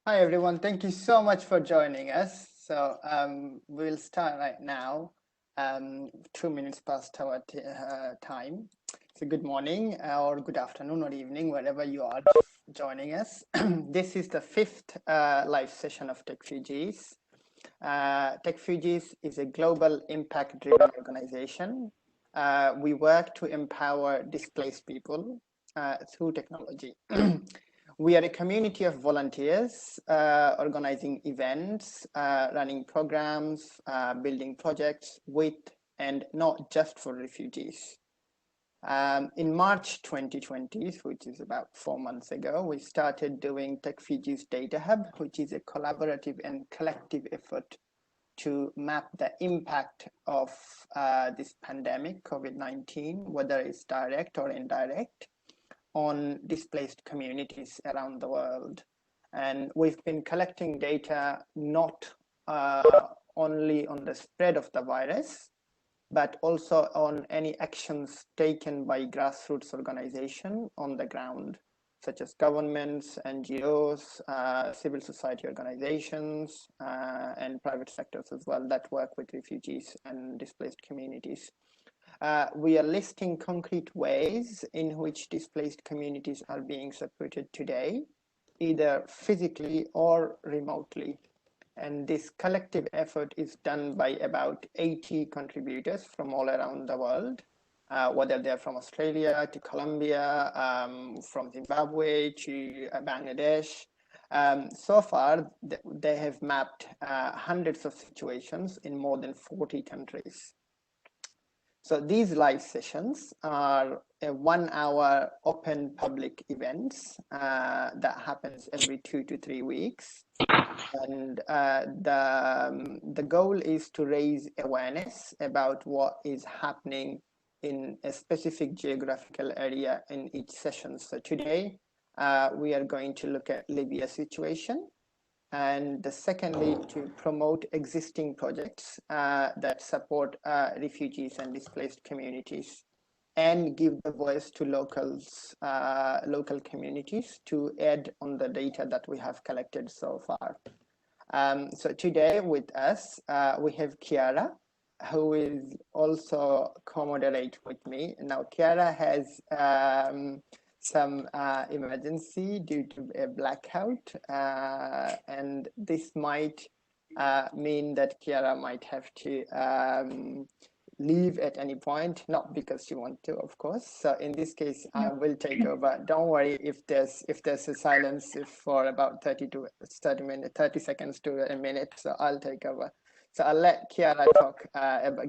Hi, everyone. Thank you so much for joining us. So we'll start right now, 2 minutes past our time. So good morning or good afternoon or evening, wherever you are joining us. This is the fifth live session of Techfugees. Techfugees is a global impact-driven organization. We work to empower displaced people through technology. We are a community of volunteers organizing events, running programs, building projects with and not just for refugees. In March 2020, which is about 4 months ago, we started doing Techfugees Data Hub, which is a collaborative and collective effort to map the impact of this pandemic, COVID-19, whether it's direct or indirect, on displaced communities around the world. And we've been collecting data not only on the spread of the virus, but also on any actions taken by grassroots organizations on the ground, such as governments, NGOs, civil society organizations, and private sectors as well that work with refugees and displaced communities. We are listing concrete ways in which displaced communities are being supported today, either physically or remotely. And this collective effort is done by about 80 contributors from all around the world, whether they're from Australia to Colombia, from Zimbabwe to Bangladesh. So far, they have mapped hundreds of situations in more than 40 countries. So these live sessions are a 1-hour open public events that happens every 2 to 3 weeks. And the goal is to raise awareness about what is happening in a specific geographical area in each session. So today, we are going to look at Libya situation. And secondly, to promote existing projects that support refugees and displaced communities and give the voice to local communities to add on the data that we have collected so far. So today with us, we have Chiara, who will also co-moderate with me. Now, Chiara has some emergency due to a blackout, and this might mean that Chiara might have to leave at any point, not because she wants to, of course. So in this case, I will take over. Don't worry if there's a silence for about 30 seconds to a minute. So I'll take over. So I'll let Chiara talk,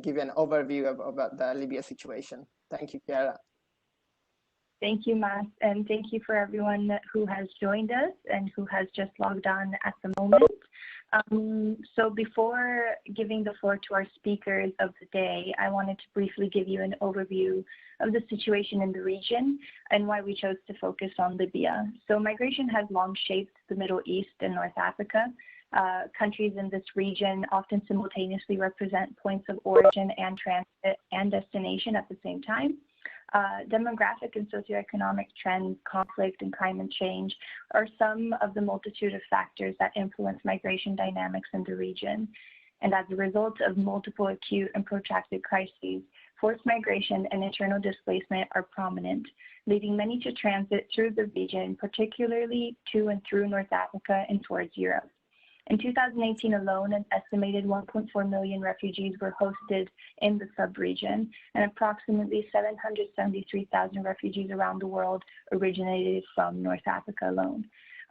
give an overview about the Libya situation. Thank you, Chiara. Thank you, Mas, and thank you for everyone who has joined us and who has just logged on at the moment. So before giving the floor to our speakers of the day, I wanted to briefly give you an overview of the situation in the region and why we chose to focus on Libya. So migration has long shaped the Middle East and North Africa. Countries in this region often simultaneously represent points of origin and transit and destination at the same time. Demographic and socioeconomic trends, conflict, and climate change are some of the multitude of factors that influence migration dynamics in the region. And as a result of multiple acute and protracted crises, forced migration and internal displacement are prominent, leading many to transit through the region, particularly to and through North Africa and towards Europe. In 2018 alone, an estimated 1.4 million refugees were hosted in the sub-region, and approximately 773,000 refugees around the world originated from North Africa alone.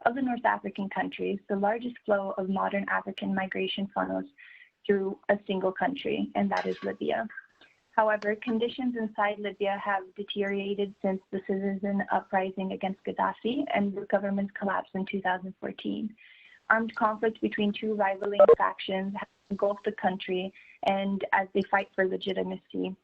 Of the North African countries, the largest flow of modern African migration funnels through a single country, and that is Libya. However, conditions inside Libya have deteriorated since the citizen uprising against Gaddafi and the government's collapse in 2014. Armed conflict between two rivaling factions has engulfed the country, and as they fight for legitimacy,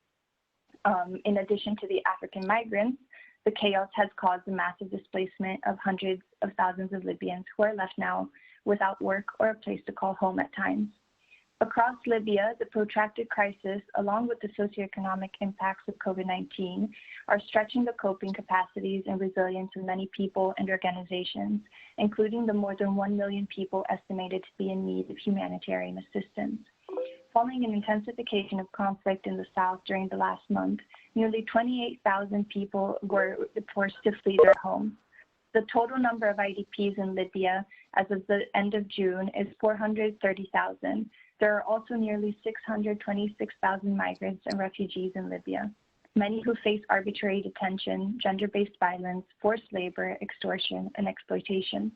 in addition to the African migrants, the chaos has caused the massive displacement of hundreds of thousands of Libyans who are left now without work or a place to call home at times. Across Libya, the protracted crisis, along with the socioeconomic impacts of COVID-19, are stretching the coping capacities and resilience of many people and organizations, including the more than 1 million people estimated to be in need of humanitarian assistance. Following an intensification of conflict in the south during the last month, nearly 28,000 people were forced to flee their homes. The total number of IDPs in Libya as of the end of June is 430,000. There are also nearly 626,000 migrants and refugees in Libya, many who face arbitrary detention, gender-based violence, forced labor, extortion, and exploitation.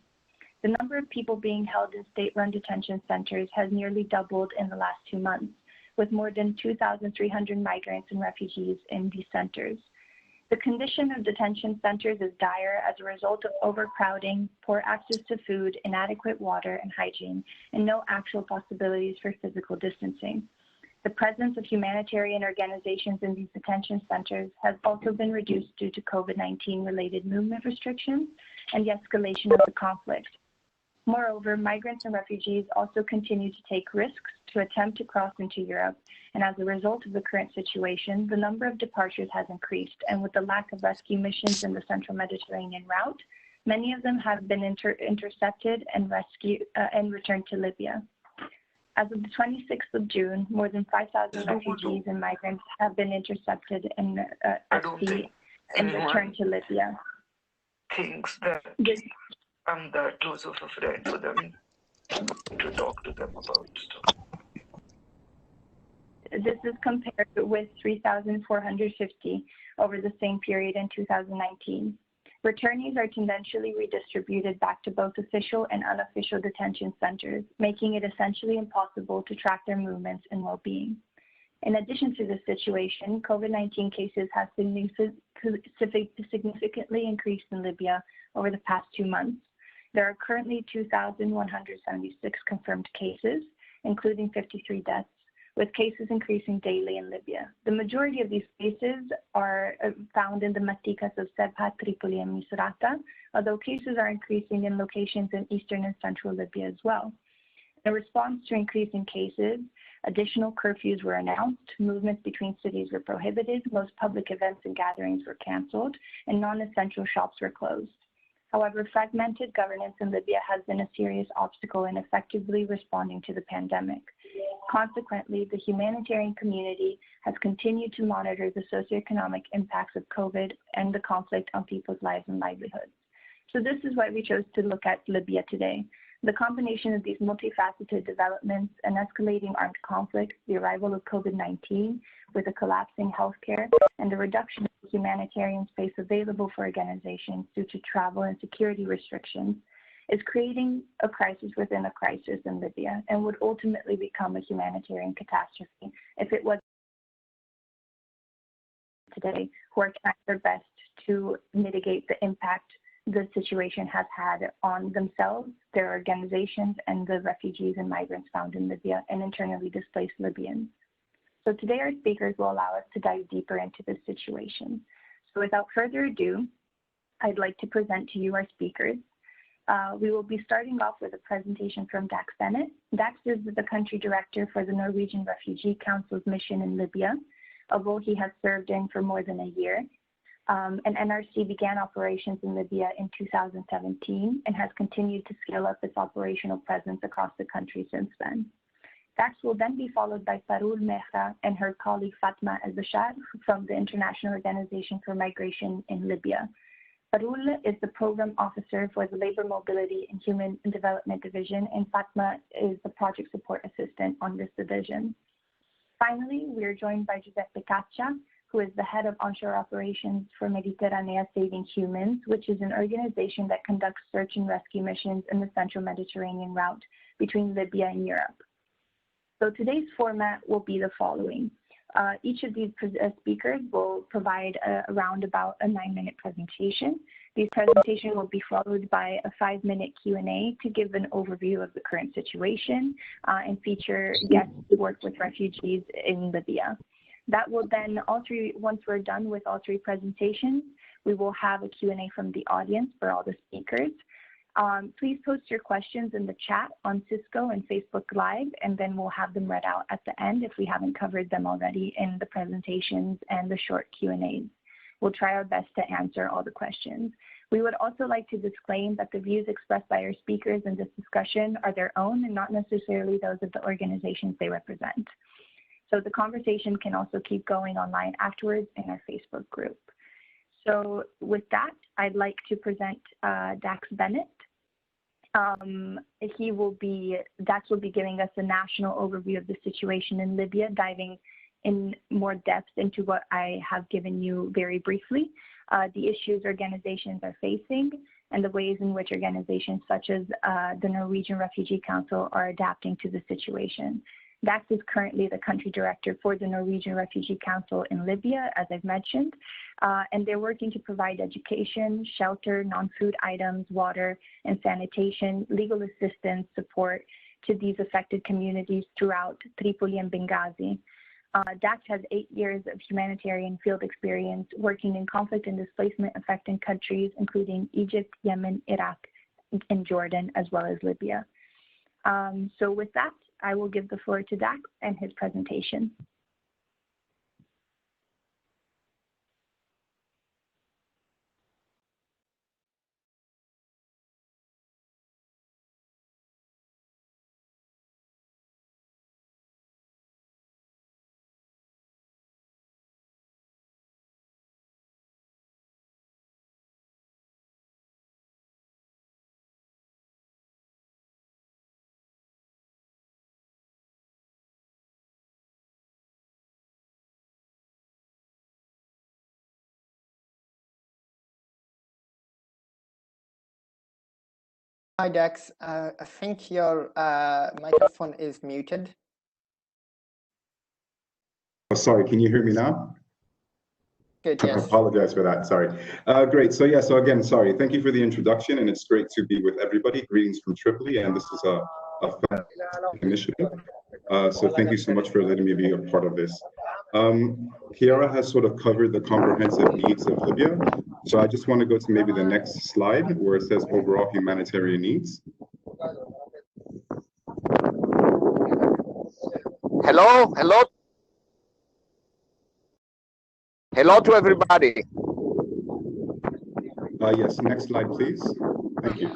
The number of people being held in state-run detention centers has nearly doubled in the last 2 months, with more than 2,300 migrants and refugees in these centers. The condition of detention centers is dire as a result of overcrowding, poor access to food, inadequate water and hygiene, and no actual possibilities for physical distancing. The presence of humanitarian organizations in these detention centers has also been reduced due to COVID-19 related movement restrictions and the escalation of the conflict. Moreover, migrants and refugees also continue to take risks to attempt to cross into Europe, and as a result of the current situation, the number of departures has increased, and with the lack of rescue missions in the central Mediterranean route, many of them have been intercepted and rescued and returned to Libya. As of the 26th of June, more than 5,000 refugees and migrants have been intercepted and at sea and returned to Libya. Thinks that I'm that close of a friend for them to talk to them about stuff. This is compared with 3,450 over the same period in 2019. Returnees are tendentially redistributed back to both official and unofficial detention centers, making it essentially impossible to track their movements and well-being. In addition to this situation, COVID-19 cases have significantly increased in Libya over the past 2 months. There are currently 2,176 confirmed cases, including 53 deaths, with cases increasing daily in Libya. The majority of these cases are found in the Matikas of Sebha, Tripoli, and Misrata, although cases are increasing in locations in eastern and central Libya as well. In response to increasing cases, additional curfews were announced, movements between cities were prohibited, most public events and gatherings were canceled, and non-essential shops were closed. However, fragmented governance in Libya has been a serious obstacle in effectively responding to the pandemic. Consequently, the humanitarian community has continued to monitor the socioeconomic impacts of COVID and the conflict on people's lives and livelihoods. So this is why we chose to look at Libya today. The combination of these multifaceted developments, an escalating armed conflict, the arrival of COVID-19 with a collapsing healthcare, and the reduction of humanitarian space available for organizations due to travel and security restrictions, is creating a crisis within a crisis in Libya and would ultimately become a humanitarian catastrophe if it was today who are trying their best to mitigate the impact the situation has had on themselves, their organizations, and the refugees and migrants found in Libya and internally displaced Libyans. So today our speakers will allow us to dive deeper into this situation. So without further ado, I'd like to present to you our speakers. We will be starting off with a presentation from Dax Bennett. Dax is the country director for the Norwegian Refugee Council's mission in Libya, a role he has served in for more than a year. And NRC began operations in Libya in 2017 and has continued to scale up its operational presence across the country since then. Dax will then be followed by Parul, Mehra, and her colleague Fatma ELBSHARE from the International Organization for Migration in Libya. Parul is the program officer for the Labor Mobility and Human Development Division, and Fatma is the project support assistant on this division. Finally, we are joined by Giuseppe Caccia, who is the head of onshore operations for Mediterranea Saving Humans, which is an organization that conducts search and rescue missions in the central Mediterranean route between Libya and Europe. So today's format will be the following. Each of these speakers will provide around about a 9-minute presentation. These presentations will be followed by a 5-minute Q&A to give an overview of the current situation and feature guests who work with refugees in Libya. That will then, once we're done with all 3 presentations, we will have a Q&A from the audience for all the speakers. Please post your questions in the chat on Cisco and Facebook Live, and then we'll have them read out at the end if we haven't covered them already in the presentations and the short Q&As. We'll try our best to answer all the questions. We would also like to disclaim that the views expressed by our speakers in this discussion are their own and not necessarily those of the organizations they represent. So the conversation can also keep going online afterwards in our Facebook group. So with that, I'd like to present Dax Bennett. Dax will be giving us a national overview of the situation in Libya, diving in more depth into what I have given you very briefly, the issues organizations are facing, and the ways in which organizations such as the Norwegian Refugee Council are adapting to the situation. Dax is currently the country director for the Norwegian Refugee Council in Libya, as I've mentioned, and they're working to provide education, shelter, non-food items, water and sanitation, legal assistance, support to these affected communities throughout Tripoli and Benghazi. Dax has 8 years of humanitarian field experience working in conflict and displacement affecting countries, including Egypt, Yemen, Iraq, and Jordan, as well as Libya. So with that, I will give the floor to Dax and his presentation. Hi, Dax. I think your microphone is muted. Oh, sorry, can you hear me now? Good, yes. I apologize for that, sorry. Great, so yeah, so again, sorry, thank you for the introduction, and it's great to be with everybody. Greetings from Tripoli, and this is a fantastic initiative. So thank you so much for letting me be a part of this. Chiara has sort of covered the comprehensive needs of Libya. So I just want to go to maybe the next slide where it says overall humanitarian needs. Hello, hello. Hello to everybody. Yes, next slide, please. Thank you.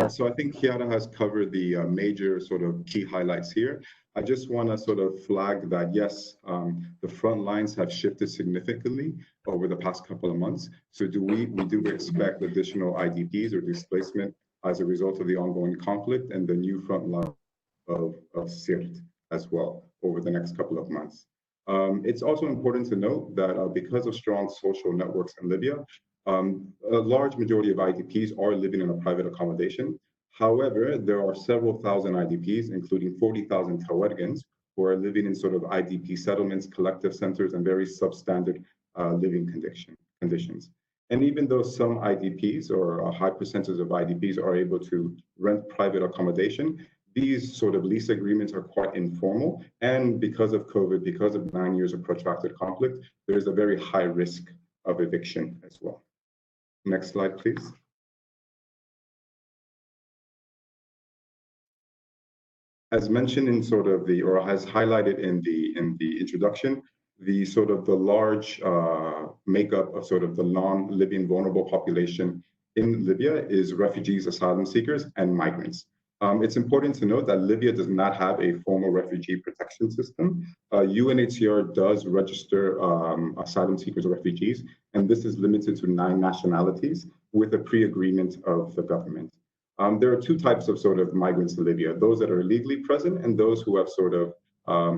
So I think Chiara has covered the major sort of key highlights here. I just want to sort of flag that, yes, the front lines have shifted significantly over the past couple of months. So we do expect additional IDPs or displacement as a result of the ongoing conflict and the new front line of Sirt as well over the next couple of months. It's also important to note that because of strong social networks in Libya, a large majority of IDPs are living in a private accommodation. However, there are several thousand IDPs, including 40,000 Tawargans, who are living in sort of IDP settlements, collective centers, and very substandard living conditions. And even though some IDPs or a high percentage of IDPs are able to rent private accommodation, these sort of lease agreements are quite informal. And because of COVID, because of 9 years of protracted conflict, there is a very high risk of eviction as well. Next slide, please. As mentioned in sort of the, or as highlighted in the introduction, the sort of the large makeup of sort of the non-Libyan vulnerable population in Libya is refugees, asylum seekers, and migrants. It's important to note that Libya does not have a formal refugee protection system. UNHCR does register asylum seekers or refugees, and this is limited to 9 nationalities with a pre-agreement of the government. There are 2 types of sort of migrants in Libya, those that are legally present and those who have sort of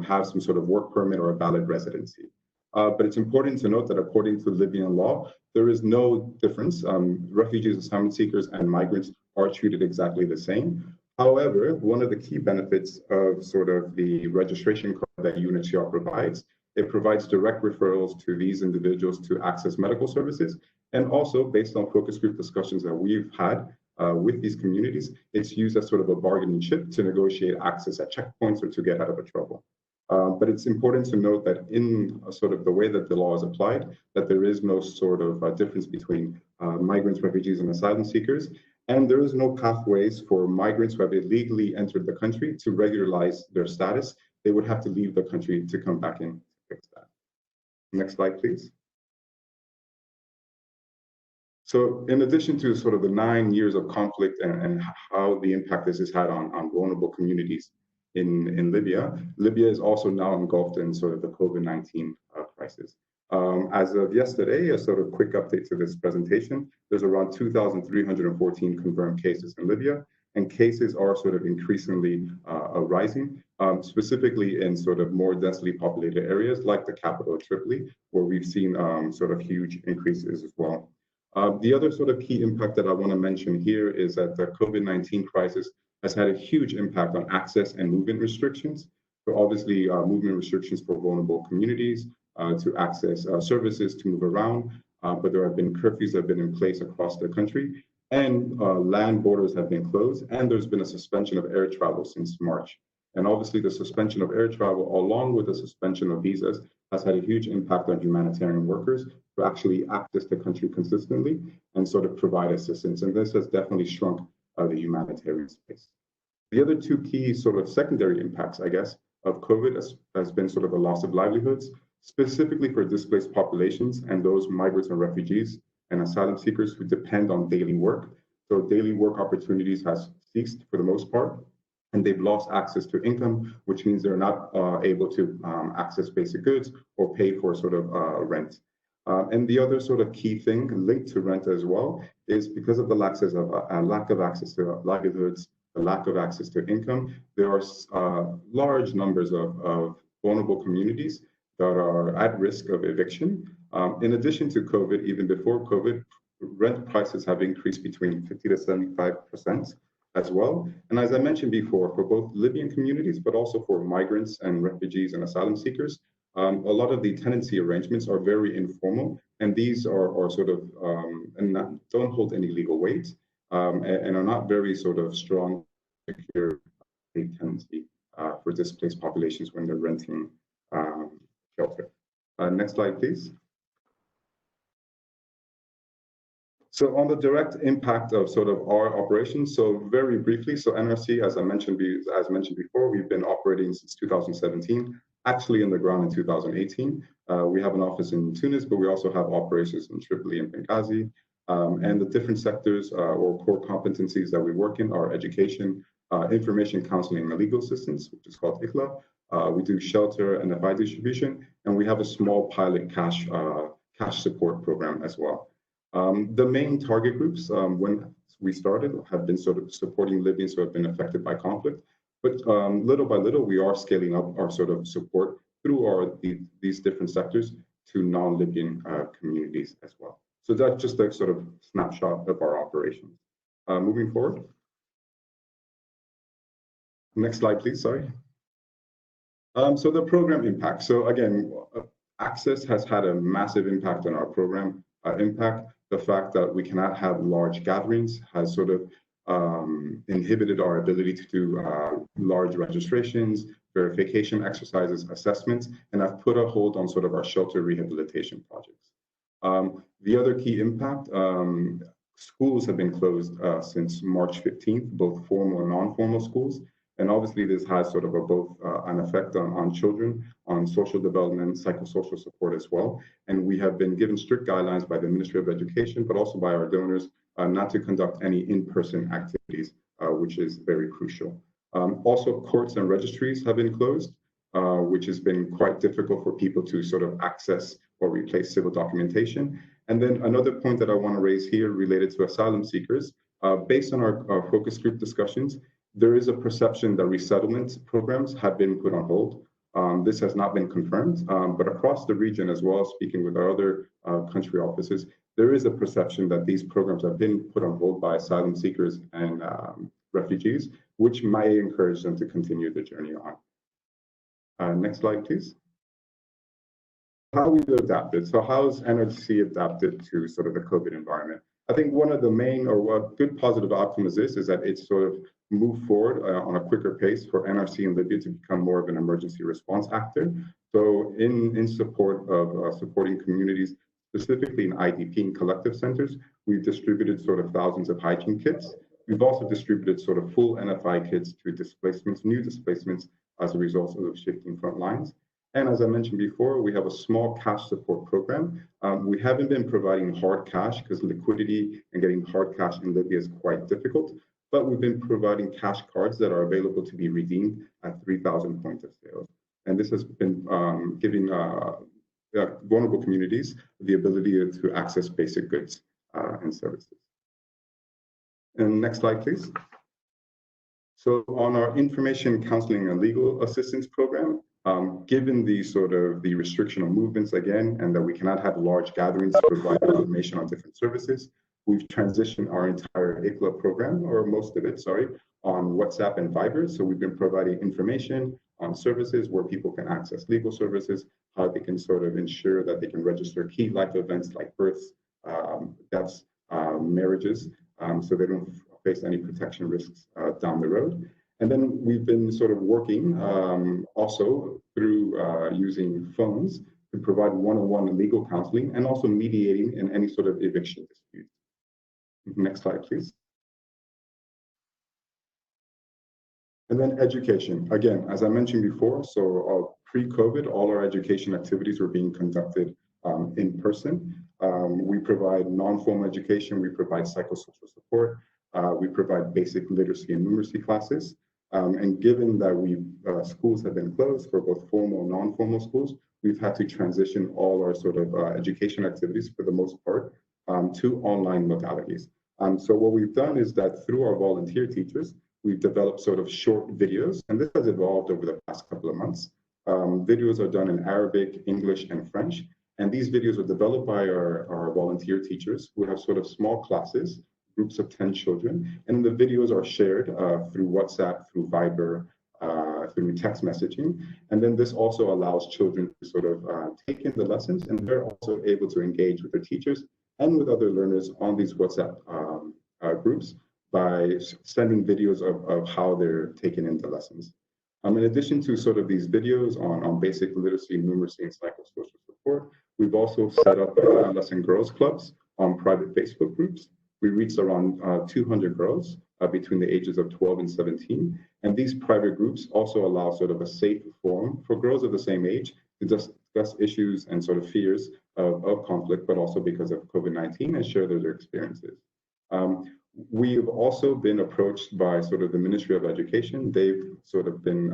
have some sort of work permit or a valid residency. But it's important to note that according to Libyan law, there is no difference. Refugees, asylum seekers, and migrants are treated exactly the same. However, one of the key benefits of sort of the registration card that UNHCR provides, it provides direct referrals to these individuals to access medical services. And also based on focus group discussions that we've had with these communities, it's used as sort of a bargaining chip to negotiate access at checkpoints or to get out of a trouble. But it's important to note that in sort of the way that the law is applied, that there is no sort of difference between migrants, refugees, and asylum seekers. And there is no pathways for migrants who have illegally entered the country to regularize their status. They would have to leave the country to come back in to fix that. Next slide, please. So in addition to sort of the 9 years of conflict and how the impact this has had on vulnerable communities in Libya, Libya is also now engulfed in sort of the COVID-19 crisis. As of yesterday, a sort of quick update to this presentation, there's around 2,314 confirmed cases in Libya, and cases are sort of increasingly rising, specifically in sort of more densely populated areas like the capital, Tripoli, where we've seen sort of huge increases as well. The other sort of key impact that I want to mention here is that the COVID-19 crisis has had a huge impact on access and movement restrictions. So obviously, movement restrictions for vulnerable communities to access services, to move around, but there have been curfews that have been in place across the country, and land borders have been closed, and there's been a suspension of air travel since March. And obviously, the suspension of air travel, along with the suspension of visas, has had a huge impact on humanitarian workers to actually access the country consistently and sort of provide assistance. And this has definitely shrunk the humanitarian space. The other two key sort of secondary impacts, I guess, of COVID has been sort of a loss of livelihoods, specifically for displaced populations and those migrants and refugees and asylum seekers who depend on daily work. So daily work opportunities has ceased for the most part, and they've lost access to income, which means they're not able to access basic goods or pay for sort of rent. And the other sort of key thing linked to rent as well is because of the lack of access to livelihoods, the lack of access to income, there are large numbers of vulnerable communities that are at risk of eviction. In addition to COVID, even before COVID, rent prices have increased between 50 to 75% as well. And as I mentioned before, for both Libyan communities, but also for migrants and refugees and asylum seekers, a lot of the tenancy arrangements are very informal, and these are sort of, don't hold any legal weight, and are not very sort of strong, secure tenancy for displaced populations when they're renting shelter. Next slide, please. So on the direct impact of sort of our operations, so very briefly, so NRC, as mentioned before, we've been operating since 2017, actually in the ground in 2018. We have an office in Tunis, but we also have operations in Tripoli and Benghazi. And the different sectors or core competencies that we work in are education, information counseling and legal assistance, which is called ICLA. We do shelter and FI distribution, and we have a small pilot cash support program as well. The main target groups when we started have been sort of supporting Libyans who have been affected by conflict, but little by little we are scaling up our sort of support through these different sectors to non-Libyan communities as well. So that's just a sort of snapshot of our operations. Moving forward. Next slide, please, sorry. So the program impact. So again, access has had a massive impact on our program impact. The fact that we cannot have large gatherings has sort of inhibited our ability to do large registrations, verification exercises, assessments, and have put a hold on sort of our shelter rehabilitation projects. The other key impact, schools have been closed since March 15th, both formal and non-formal schools. And obviously this has sort of both an effect on children, on social development, psychosocial support as well. And we have been given strict guidelines by the Ministry of Education, but also by our donors, not to conduct any in-person activities, which is very crucial. Also, courts and registries have been closed, which has been quite difficult for people to sort of access or replace civil documentation. And then another point that I want to raise here related to asylum seekers, based on our focus group discussions, there is a perception that resettlement programs have been put on hold. This has not been confirmed, but across the region as well, speaking with our other country offices, there is a perception that these programs have been put on hold by asylum seekers and refugees, which might encourage them to continue the journey on. Next slide, please. How we adapted. So how has NRC adapted to sort of the COVID environment? I think one of the main or what good positive outcome is this is that it's sort of moved forward on a quicker pace for NRC in Libya to become more of an emergency response actor. So in support of supporting communities, specifically in IDP and collective centers, we've distributed sort of thousands of hygiene kits. We've also distributed sort of full NFI kits to displacements, new displacements, as a result of shifting front lines. And as I mentioned before, we have a small cash support program. We haven't been providing hard cash because liquidity and getting hard cash in Libya is quite difficult, but we've been providing cash cards that are available to be redeemed at 3,000 points of sale. And this has been giving vulnerable communities the ability to access basic goods and services. And next slide, please. So on our information, counseling, and legal assistance program, given the sort of the restriction on movements again, and that we cannot have large gatherings to provide information on different services, we've transitioned our entire ICLA program, or most of it, sorry, on WhatsApp and Viber. So we've been providing information on services where people can access legal services, how they can sort of ensure that they can register key life events like births, deaths, marriages, so they don't face any protection risks down the road. And then we've been sort of working also through using phones to provide one-on-one legal counseling and also mediating in any sort of eviction dispute. Next slide, please. And then education. Again, as I mentioned before, so pre-COVID, all our education activities were being conducted in person. We provide non-formal education, we provide psychosocial support, we provide basic literacy and numeracy classes. And given that schools have been closed for both formal and non-formal schools, we've had to transition all our sort of education activities for the most part to online modalities. So what we've done is that through our volunteer teachers, we've developed sort of short videos, and this has evolved over the past couple of months. Videos are done in Arabic, English, and French, and these videos are developed by our volunteer teachers who have sort of small classes, groups of 10 children, and the videos are shared through WhatsApp, through Viber, through text messaging. And then this also allows children to sort of take in the lessons, and they're also able to engage with their teachers and with other learners on these WhatsApp groups by sending videos of how they're taking in the lessons. In addition to sort of these videos on basic literacy, numeracy, and psychosocial support, we've also set up adolescent girls clubs on private Facebook groups. We reached around 200 girls between the ages of 12 and 17. And these private groups also allow sort of a safe forum for girls of the same age to discuss issues and sort of fears of conflict, but also because of COVID-19 and share their experiences. We've also been approached by sort of the Ministry of Education. They've sort of been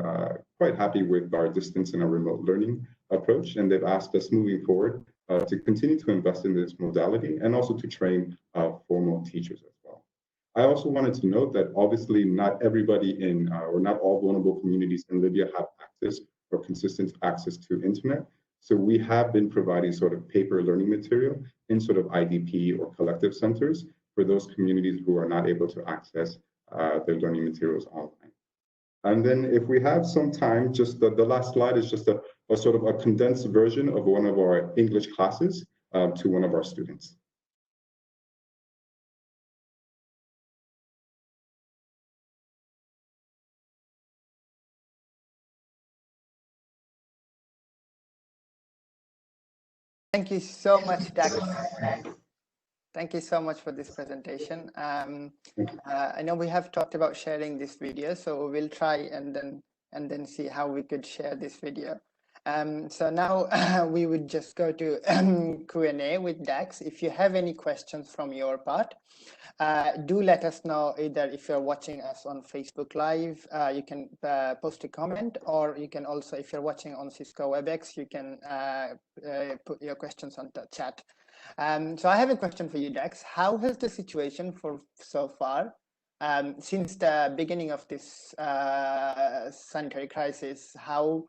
quite happy with our distance and our remote learning approach, and they've asked us moving forward to continue to invest in this modality and also to train formal teachers as well. I also wanted to note that obviously not everybody or not all vulnerable communities in Libya have access or consistent access to internet. So we have been providing sort of paper learning material in sort of IDP or collective centers for those communities who are not able to access their learning materials online. And then if we have some time, just the last slide is just a sort of a condensed version of one of our English classes to one of our students. Thank you so much, Dax. Thank you so much for this presentation. I know we have talked about sharing this video, so we'll try and then see how we could share this video. So now we would just go to Q&A with Dax. If you have any questions from your part, do let us know. Either if you're watching us on Facebook Live, you can post a comment, or you can also, if you're watching on Cisco WebEx, you can put your questions on the chat. So I have a question for you, Dax. How has the situation so far, since the beginning of this sanitary crisis, how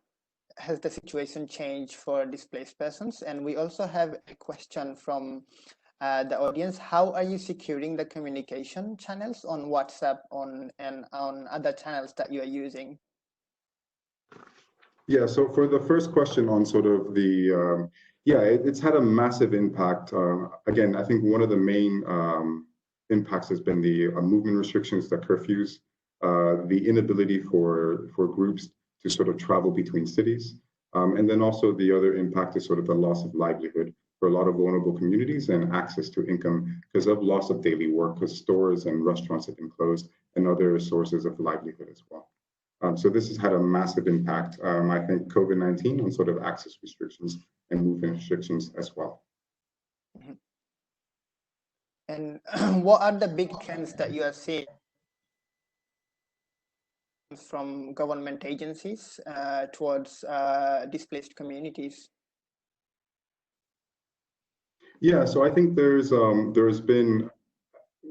has the situation changed for displaced persons? And we also have a question from the audience. How are you securing the communication channels on WhatsApp and on other channels that you are using? Yeah, so for the first question on sort of the, it's had a massive impact. Again, I think one of the main impacts has been the movement restrictions, the curfews, the inability for groups to sort of travel between cities. And then also the other impact is sort of the loss of livelihood for a lot of vulnerable communities and access to income because of loss of daily work, because stores and restaurants have been closed and other sources of livelihood as well. So this has had a massive impact, I think, COVID-19 on sort of access restrictions and movement restrictions as well. Mm-hmm. And what are the big trends that you are seeing from government agencies towards displaced communities? Yeah, so I think there's been,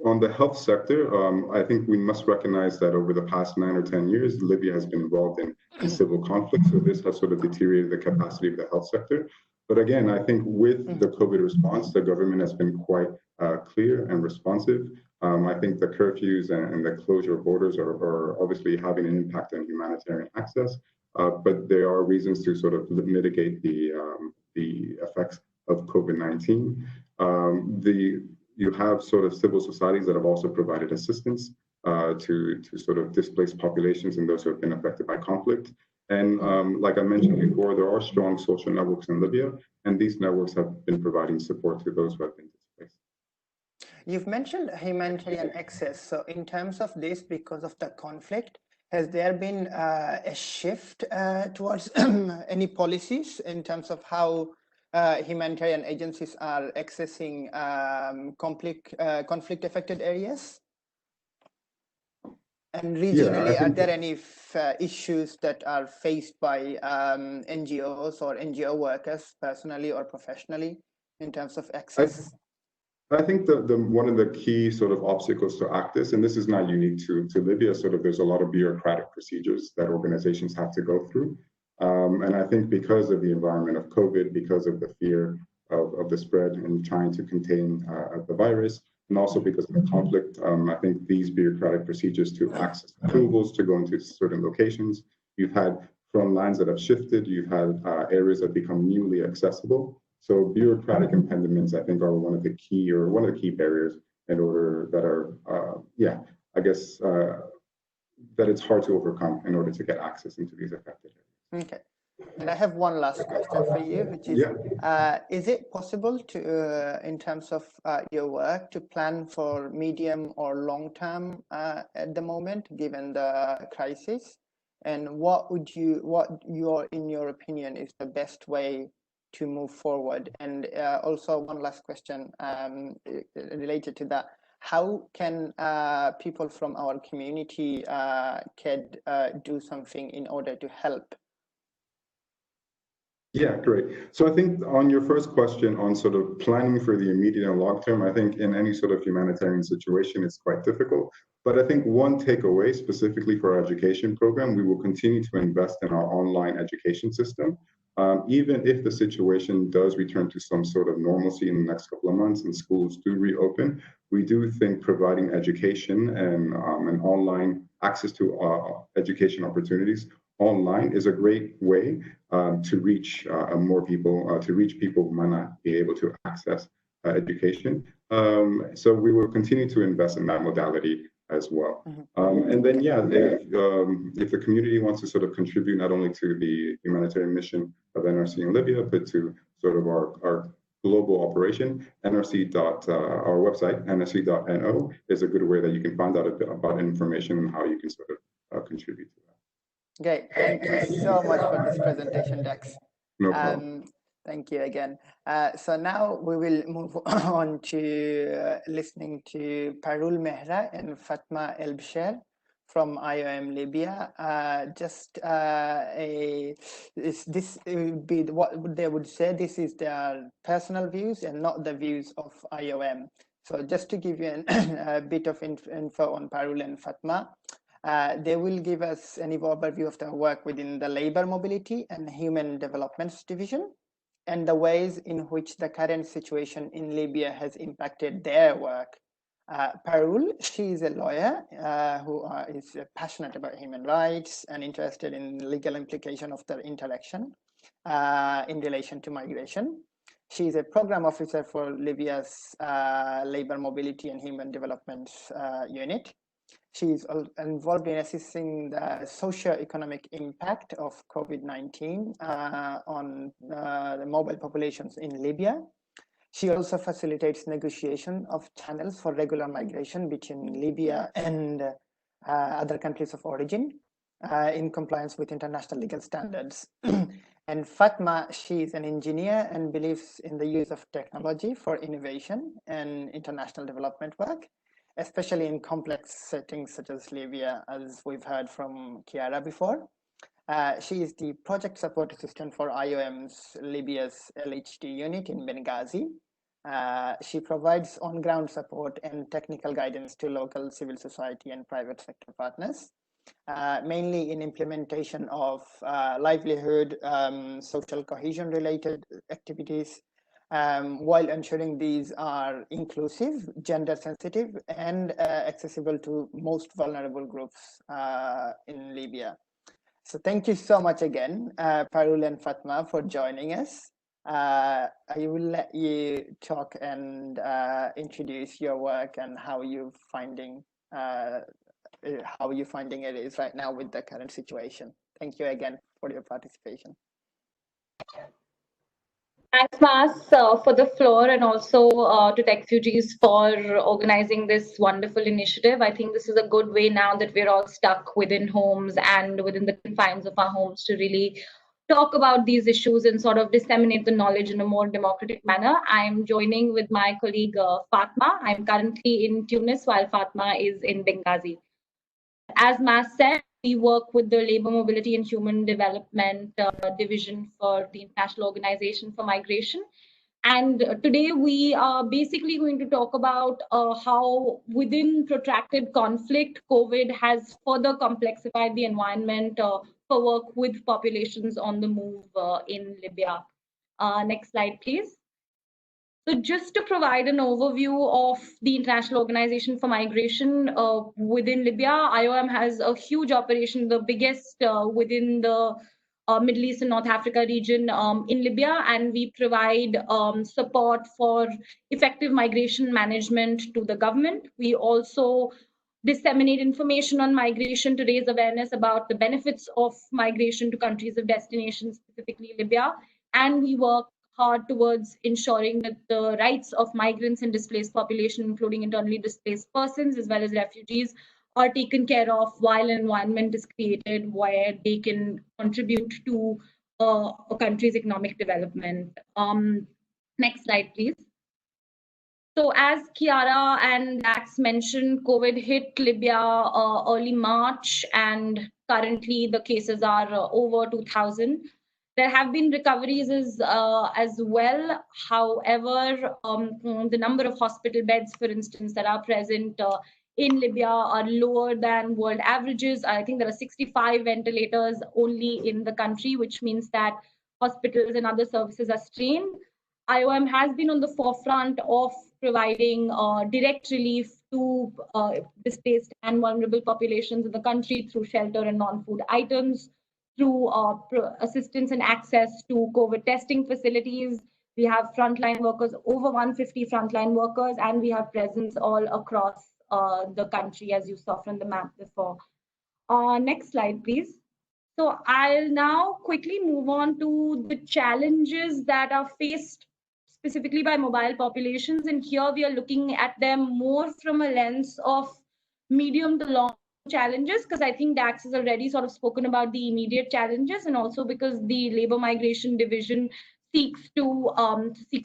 on the health sector, I think we must recognize that over the past 9 or 10 years, Libya has been involved in civil conflict. So this has sort of deteriorated the capacity of the health sector. But again, I think with the COVID response, the government has been quite clear and responsive. I think the curfews and the closure of borders are obviously having an impact on humanitarian access. But there are reasons to sort of mitigate the effects of COVID-19. You have sort of civil societies that have also provided assistance to sort of displaced populations and those who have been affected by conflict. And like I mentioned before, there are strong social networks in Libya, and these networks have been providing support to those who have been displaced. You've mentioned humanitarian access. So in terms of this, because of the conflict, has there been a shift towards any policies in terms of how humanitarian agencies are accessing conflict-affected areas? And regionally, are there any issues that are faced by NGOs or NGO workers, personally or professionally, in terms of access? I think one of the key sort of obstacles to access, and this is not unique to Libya, sort of there's a lot of bureaucratic procedures that organizations have to go through. And I think because of the environment of COVID, because of the fear of the spread and trying to contain the virus, and also because of the conflict, I think these bureaucratic procedures to access approvals, to go into certain locations, you've had front lines that have shifted, you've had areas that become newly accessible. So bureaucratic impediments, I think, are one of the key barriers in order that are, I guess, that it's hard to overcome in order to get access into these affected areas. Okay. And I have one last question for you, which is it possible to, in terms of your work, to plan for medium or long term at the moment, given the crisis? And in your opinion, is the best way to move forward? And also one last question related to that. How can people from our community do something in order to help? Yeah, great. So I think on your first question on sort of planning for the immediate and long term, I think in any sort of humanitarian situation, it's quite difficult. But I think one takeaway specifically for our education program, we will continue to invest in our online education system. Even if the situation does return to some sort of normalcy in the next couple of months and schools do reopen, we do think providing education and online access to education opportunities online is a great way to reach more people, to reach people who might not be able to access education. So we will continue to invest in that modality as well. And then, if the community wants to sort of contribute not only to the humanitarian mission of NRC in Libya, but to sort of our global operation, our website, nsc.no, is a good way that you can find out a bit about information and how you can sort of contribute to that. Great. Thank you so much for this presentation, Dex. No problem. Thank you again. So now we will move on to listening to Parul, Mehra, and Fatma ELBSHARE from IOM Libya. This would be what they would say. This is their personal views and not the views of IOM. So just to give you a bit of info on Parul and Fatma. They will give us an overview of their work within the Labor Mobility and Human Development Division and the ways in which the current situation in Libya has impacted their work. Parul, she is a lawyer who is passionate about human rights and interested in legal implication of their interaction in relation to migration. She is a program officer for Libya's Labor Mobility and Human Development Unit. She is involved in assessing the socio-economic impact of COVID-19 on the mobile populations in Libya. She also facilitates negotiation of channels for regular migration between Libya and other countries of origin in compliance with international legal standards. And Fatma, she is an engineer and believes in the use of technology for innovation and international development work, especially in complex settings such as Libya, as we've heard from Chiara before. She is the project support assistant for IOM's Libya's LHD unit in Benghazi. She provides on-ground support and technical guidance to local civil society and private sector partners, mainly in implementation of livelihood, social cohesion related activities, while ensuring these are inclusive, gender sensitive, and accessible to most vulnerable groups in Libya. So thank you so much again, Parul and Fatma, for joining us. I will let you talk and introduce your work and how you're finding it is right now with the current situation. Thank you again for your participation. Thanks, Mas, for the floor, and also to Techfugees for organizing this wonderful initiative. I think this is a good way now that we're all stuck within homes and within the confines of our homes to really talk about these issues and sort of disseminate the knowledge in a more democratic manner. I'm joining with my colleague Fatma. I'm currently in Tunis while Fatma is in Benghazi. As Mas said, we work with the Labour Mobility and Human Development Division for the International Organization for Migration. And today we are basically going to talk about how within protracted conflict, COVID has further complexified the environment for work with populations on the move in Libya. Next slide, please. So just to provide an overview of the International Organization for Migration within Libya, IOM has a huge operation, the biggest within the Middle East and North Africa region in Libya, and we provide support for effective migration management to the government. We also disseminate information on migration to raise awareness about the benefits of migration to countries of destination, specifically Libya, and we work hard towards ensuring that the rights of migrants and displaced population, including internally displaced persons as well as refugees, are taken care of while an environment is created where they can contribute to a country's economic development. Next slide, please. So as Chiara and Dax mentioned, COVID hit Libya early March, and currently the cases are over 2,000. There have been recoveries as well. However, the number of hospital beds, for instance, that are present in Libya are lower than world averages. I think there are 65 ventilators only in the country, which means that hospitals and other services are strained. IOM has been on the forefront of providing direct relief to displaced and vulnerable populations in the country through shelter and non-food items, through assistance and access to COVID testing facilities. We have frontline workers, over 150 frontline workers, and we have presence all across the country, as you saw from the map before. Next slide, please. So I'll now quickly move on to the challenges that are faced specifically by mobile populations. And here we are looking at them more from a lens of medium to long challenges, because I think Dax has already sort of spoken about the immediate challenges, and also because the Labour Migration Division seeks to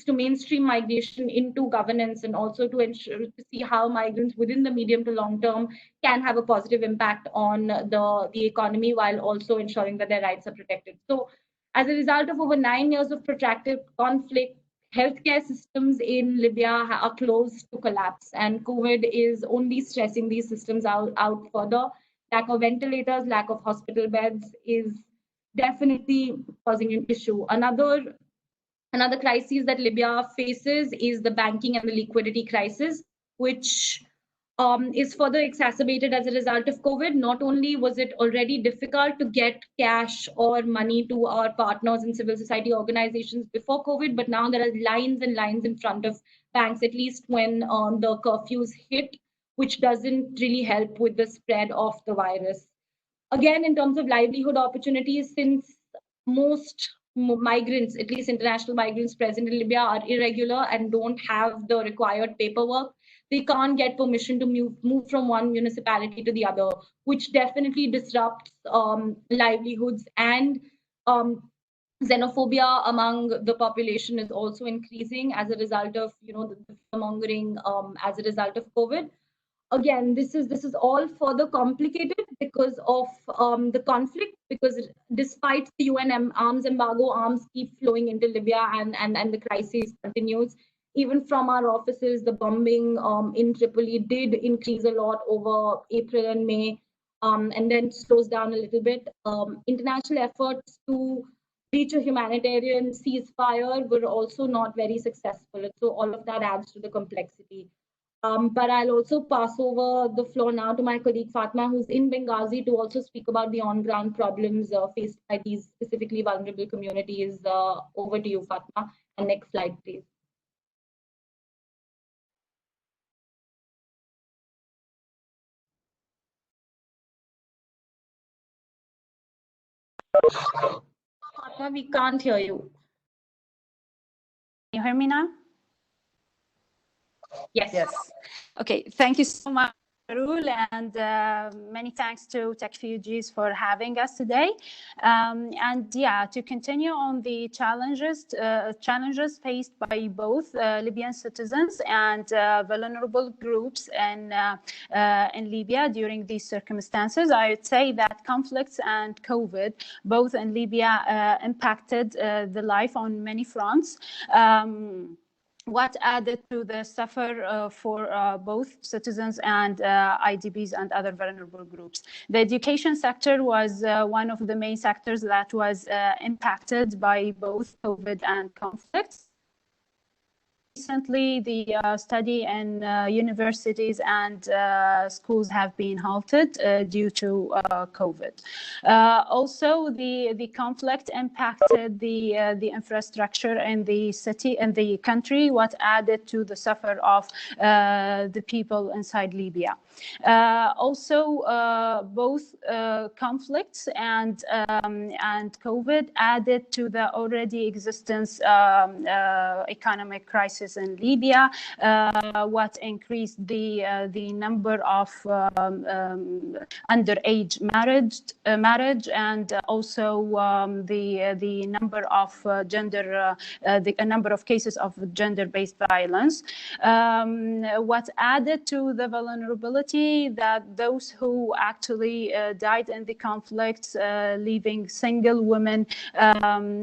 mainstream migration into governance, and also to ensure to see how migrants within the medium to long term can have a positive impact on the economy, while also ensuring that their rights are protected. So as a result of over 9 years of protracted conflict, healthcare systems in Libya are close to collapse, and COVID is only stressing these systems out further. Lack of ventilators, lack of hospital beds is definitely causing an issue. Another crisis that Libya faces is the banking and the liquidity crisis, which is further exacerbated as a result of COVID. Not only was it already difficult to get cash or money to our partners in civil society organizations before COVID, but now there are lines and lines in front of banks, at least when the curfews hit, which doesn't really help with the spread of the virus. Again, in terms of livelihood opportunities, since most migrants, at least international migrants present in Libya, are irregular and don't have the required paperwork. They can't get permission to move from one municipality to the other, which definitely disrupts livelihoods, and xenophobia among the population is also increasing as a result of, you know, the fear-mongering as a result of COVID. Again, this is all further complicated because of the conflict, because despite the UN arms embargo, arms keep flowing into Libya, and the crisis continues. Even from our offices, the bombing in Tripoli did increase a lot over April and May, and then slows down a little bit. International efforts to reach a humanitarian ceasefire were also not very successful. So all of that adds to the complexity. But I'll also pass over the floor now to my colleague Fatma, who's in Benghazi, to also speak about the on-ground problems faced by these specifically vulnerable communities. Over to you, Fatma. And next slide, please. Fatma, we can't hear you. Can you hear me now? Yes. Yes. Okay, thank you so much, Parul, and many thanks to Techfugees for having us today. And yeah, to continue on the challenges faced by both Libyan citizens and vulnerable groups in Libya during these circumstances, I would say that conflicts and COVID, both in Libya, impacted the life on many fronts. What added to the suffer for both citizens and IDPs and other vulnerable groups. The education sector was one of the main sectors that was impacted by both COVID and conflicts. Recently, the study in universities and schools have been halted due to COVID. Also, the conflict impacted the infrastructure in the city and the country, what added to the suffer of the people inside Libya. Also, both conflicts and COVID added to the already existence economic crisis in Libya, what increased the number of underage marriage, and also the number of the number of cases of gender-based violence. What added to the vulnerability that those who actually died in the conflicts, leaving single women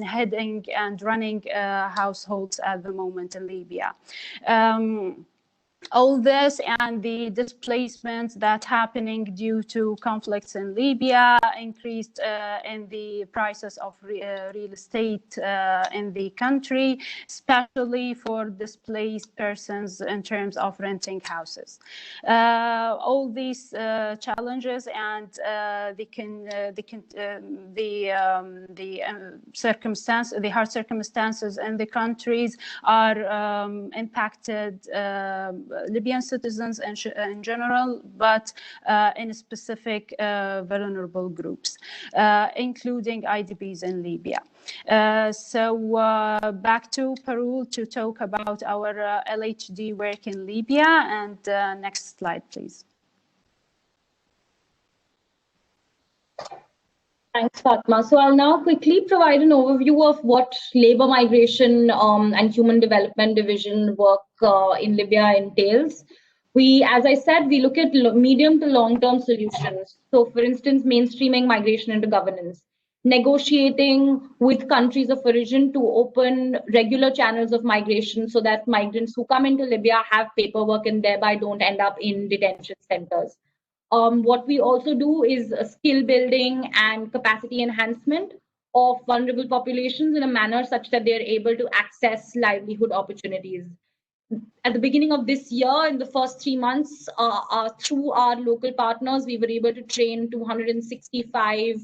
heading and running households at the moment in Libya. All this and the displacements that happening due to conflicts in Libya increased in the prices of real estate in the country, especially for displaced persons in terms of renting houses. All these challenges and the hard circumstances in the countries are impacted Libyan citizens in general, but in specific vulnerable groups, including IDPs in Libya. So back to Parul to talk about our LHD work in Libya. And next slide, please. Thanks, Fatma. So I'll now quickly provide an overview of what labor migration and human development division work in Libya entails. As I said, we look at medium to long-term solutions. So for instance, mainstreaming migration into governance, negotiating with countries of origin to open regular channels of migration so that migrants who come into Libya have paperwork and thereby don't end up in detention centers. What we also do is skill building and capacity enhancement of vulnerable populations in a manner such that they're able to access livelihood opportunities. At the beginning of this year, in the first 3 months, through our local partners, we were able to train 265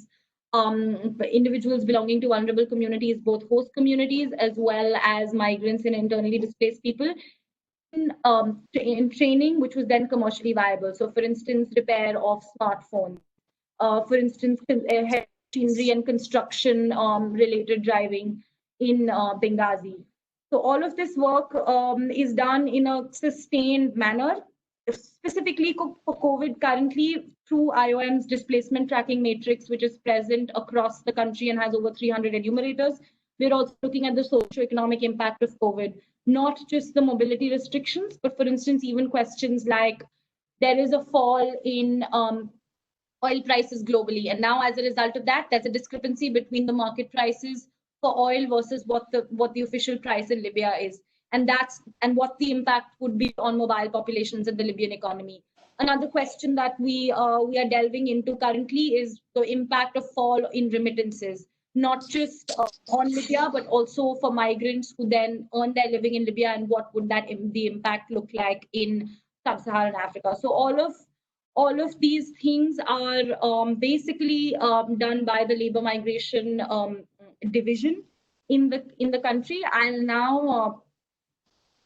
individuals belonging to vulnerable communities, both host communities as well as migrants and internally displaced people, in training, which was then commercially viable. So for instance, repair of smartphones, for instance, machinery and construction related driving in Benghazi. So all of this work is done in a sustained manner, specifically for COVID currently through IOM's displacement tracking matrix, which is present across the country and has over 300 enumerators. We're also looking at the socio-economic impact of COVID, not just the mobility restrictions, but for instance, even questions like there is a fall in oil prices globally. And now as a result of that, there's a discrepancy between the market prices for oil versus what the official price in Libya is. And what the impact would be on mobile populations in the Libyan economy. Another question that we are delving into currently is the impact of fall in remittances, not just on Libya, but also for migrants who then earn their living in Libya, and what would the impact look like in sub-Saharan Africa. So all of these things are basically done by the labor migration division in the country. I'll now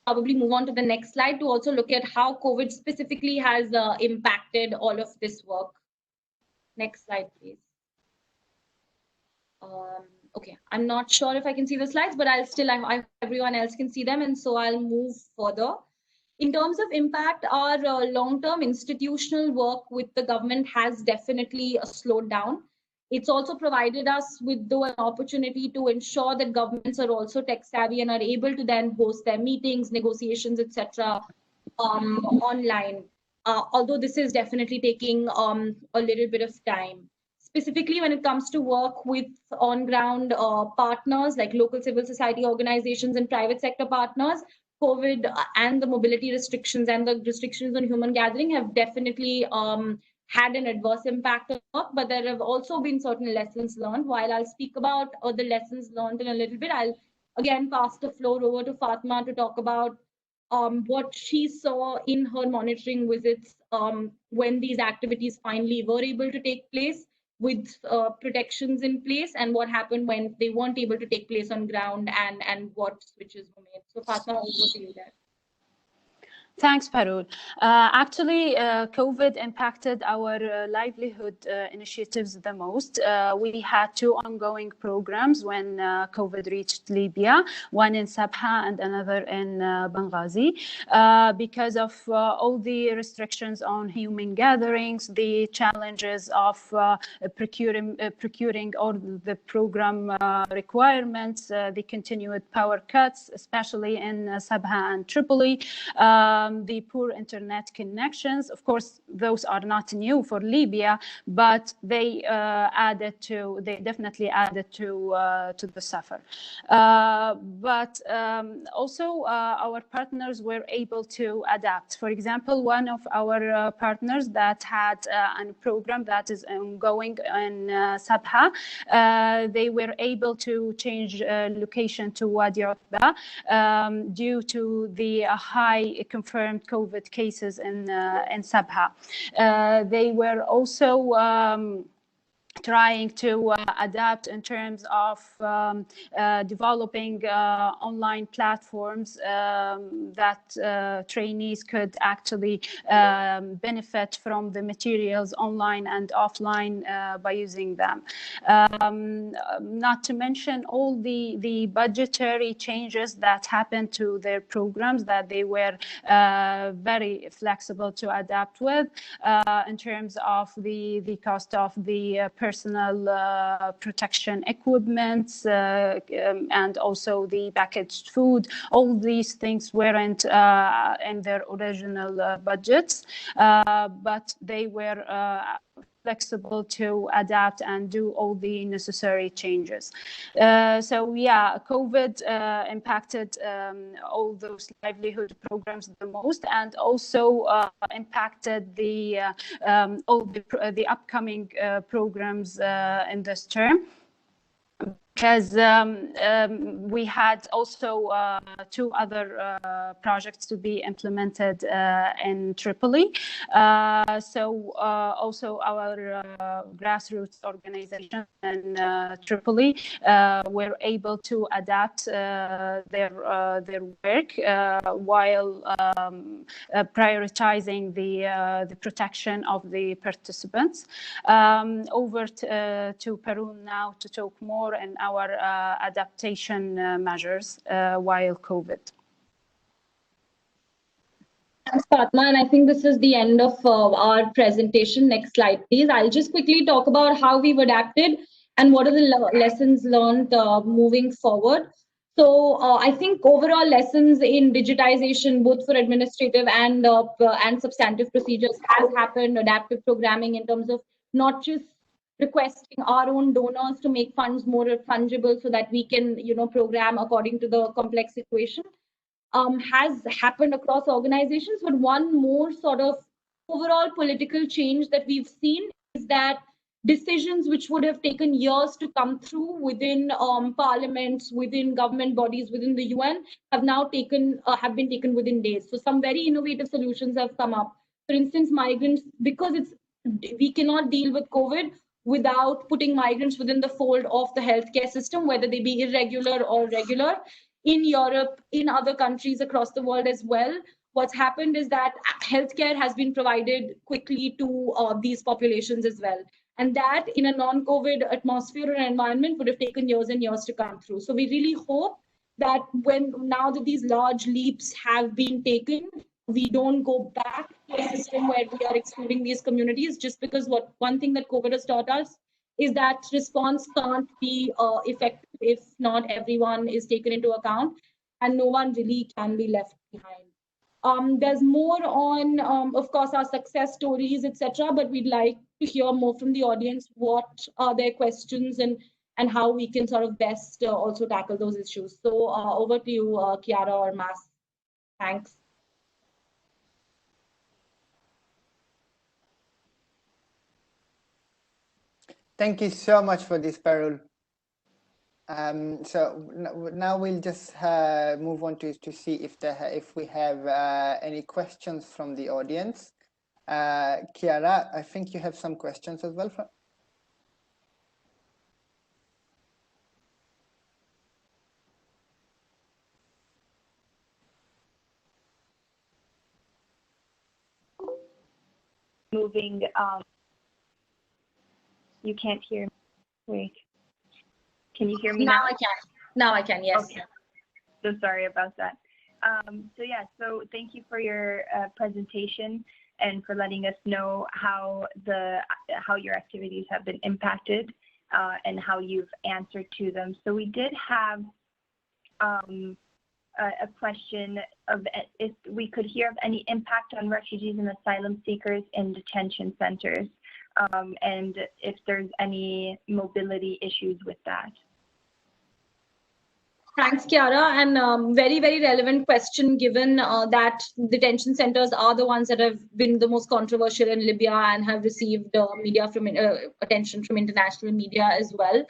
probably move on to the next slide to also look at how COVID specifically has impacted all of this work. Next slide, please. Okay, I'm not sure if I can see the slides, but everyone else can see them, and so I'll move further. In terms of impact, our long-term institutional work with the government has definitely slowed down. It's also provided us with an opportunity to ensure that governments are also tech savvy and are able to then host their meetings, negotiations, etc. Online. Although this is definitely taking a little bit of time. Specifically when it comes to work with on-ground partners like local civil society organizations and private sector partners, COVID and the mobility restrictions and the restrictions on human gathering have definitely had an adverse impact on work, but there have also been certain lessons learned. While I'll speak about the lessons learned in a little bit, I'll again pass the floor over to Fatma to talk about what she saw in her monitoring visits when these activities finally were able to take place with protections in place, and what happened when they weren't able to take place on ground, and what switches were made. So Fatma, over to you there. Thanks, Parul. Actually, COVID impacted our livelihood initiatives the most. We had two ongoing programs when COVID reached Libya, one in Sabha and another in Benghazi. Because of all the restrictions on human gatherings, the challenges of procuring all the program requirements, the continued power cuts, especially in Sabha and Tripoli, the poor internet connections. Of course, those are not new for Libya, but they definitely added to the suffer. But also our partners were able to adapt. For example, one of our partners that had a program that is ongoing in Sabha, they were able to change location to Wadi Utba due to the high confirmed COVID cases in Sabha. They were also trying to adapt in terms of developing online platforms that trainees could actually benefit from the materials online and offline by using them. Not to mention all the budgetary changes that happened to their programs that they were very flexible to adapt with in terms of the cost of the personal protection equipment and also the packaged food. All these things weren't in their original budgets, but they were flexible to adapt and do all the necessary changes. So yeah, COVID impacted all those livelihood programs the most, and also impacted all the upcoming programs in this term, because we had also 2 other projects to be implemented in Tripoli. So also our grassroots organization in Tripoli were able to adapt their work while prioritizing the protection of the participants. Over to Parul now to talk more in our adaptation measures while COVID. Thanks, Fatma. And I think this is the end of our presentation. Next slide, please. I'll just quickly talk about how we've adapted and what are the lessons learned moving forward. So I think overall lessons in digitization, both for administrative and substantive procedures, has happened. Adaptive programming in terms of not just requesting our own donors to make funds more fungible so that we can, program according to the complex situation, has happened across organizations. But one more sort of overall political change that we've seen is that decisions which would have taken years to come through within parliaments, within government bodies, within the UN, have now have been taken within days. So some very innovative solutions have come up. For instance, migrants, because we cannot deal with COVID without putting migrants within the fold of the healthcare system, whether they be irregular or regular. In Europe, in other countries across the world as well, what's happened is that healthcare has been provided quickly to these populations as well. And that in a non-COVID atmosphere or environment would have taken years and years to come through. So we really hope that now that these large leaps have been taken, we don't go back to a system where we are excluding these communities, just because one thing that COVID has taught us is that response can't be effective if not everyone is taken into account, and no one really can be left behind. There's more on, of course, our success stories, etc., but we'd like to hear more from the audience. What are their questions and how we can sort of best also tackle those issues. So over to you, Chiara or Mas. Thanks. Thank you so much for this, Parul. So now we'll just move on to see if we have any questions from the audience. Chiara, I think you have some questions as well. Moving. You can't hear me. Wait. Can you hear me now? Now I can. Now I can, yes. Okay. So sorry about that. So thank you for your presentation and for letting us know how your activities have been impacted and how you've answered to them. So we did have a question of if we could hear of any impact on refugees and asylum seekers in detention centers, and if there's any mobility issues with that. Thanks, Chiara, and very, very relevant question, given that detention centers are the ones that have been the most controversial in Libya and have received media from attention from international media as well.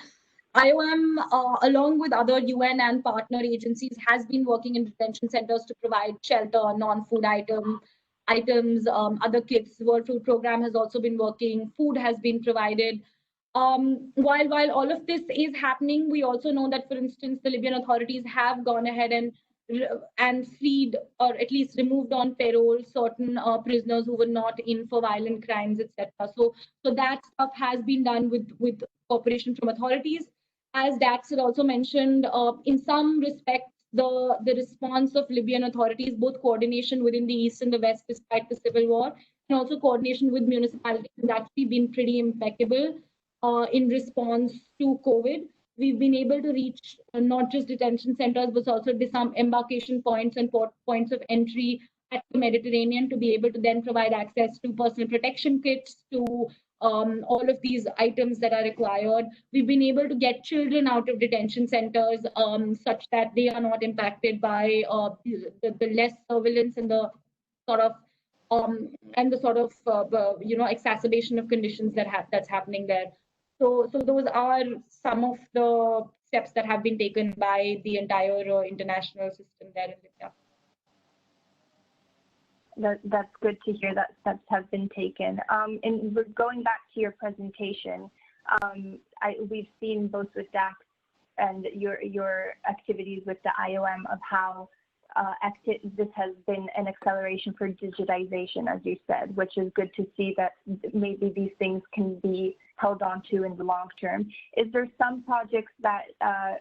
IOM, along with other UN and partner agencies, has been working in detention centers to provide shelter, non-food items, other kits. World Food Program has also been working. Food has been provided. While all of this is happening, we also know that, for instance, the Libyan authorities have gone ahead and freed, or at least removed on parole, certain prisoners who were not in for violent crimes, etc. So that stuff has been done with cooperation from authorities. As Dax had also mentioned, in some respects, the response of Libyan authorities, both coordination within the East and the West despite the civil war, and also coordination with municipalities, has actually been pretty impeccable in response to COVID. We've been able to reach not just detention centers, but also some embarkation points and points of entry at the Mediterranean to be able to then provide access to personal protection kits, to all of these items that are required. We've been able to get children out of detention centers such that they are not impacted by the less surveillance and the sort of exacerbation of conditions that's happening there. So those are some of the steps that have been taken by the entire international system there in Libya. That's good to hear that steps have been taken. And we're going back to your presentation. We've seen both with DAX and your activities with the IOM of how this has been an acceleration for digitization, as you said, which is good to see that maybe these things can be held on to in the long term. Is there some projects that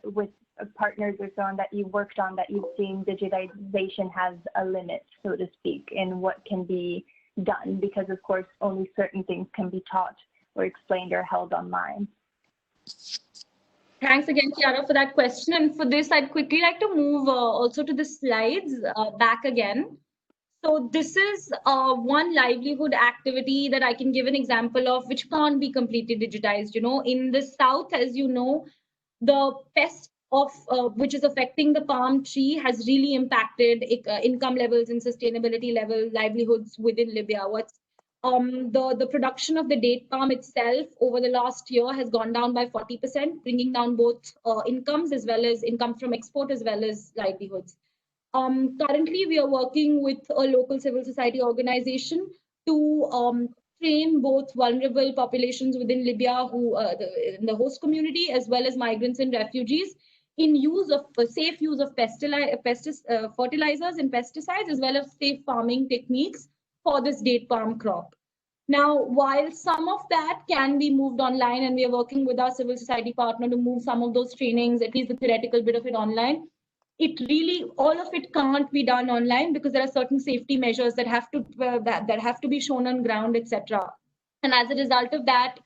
with partners or so on that you worked on that you've seen digitization has a limit, so to speak, in what can be done? Because of course, only certain things can be taught or explained or held online. Thanks again, Chiara, for that question. And for this, I'd quickly like to move also to the slides back again. So this is one livelihood activity that I can give an example of, which can't be completely digitized. You know, in the south, as you know, the pest of which is affecting the palm tree has really impacted income levels and sustainability level livelihoods within Libya. What's the production of the date palm itself over the last year has gone down by 40%, bringing down both incomes as well as income from export as well as livelihoods. Currently, we are working with a local civil society organization to train both vulnerable populations within Libya who in the host community as well as migrants and refugees in use of safe use of fertilizers and pesticides as well as safe farming techniques for this date palm crop. Now, while some of that can be moved online, and we are working with our civil society partner to move some of those trainings, at least the theoretical bit of it online, it really, all of it can't be done online because there are certain safety measures that have to that have to be shown on ground, etc. And as a result of that,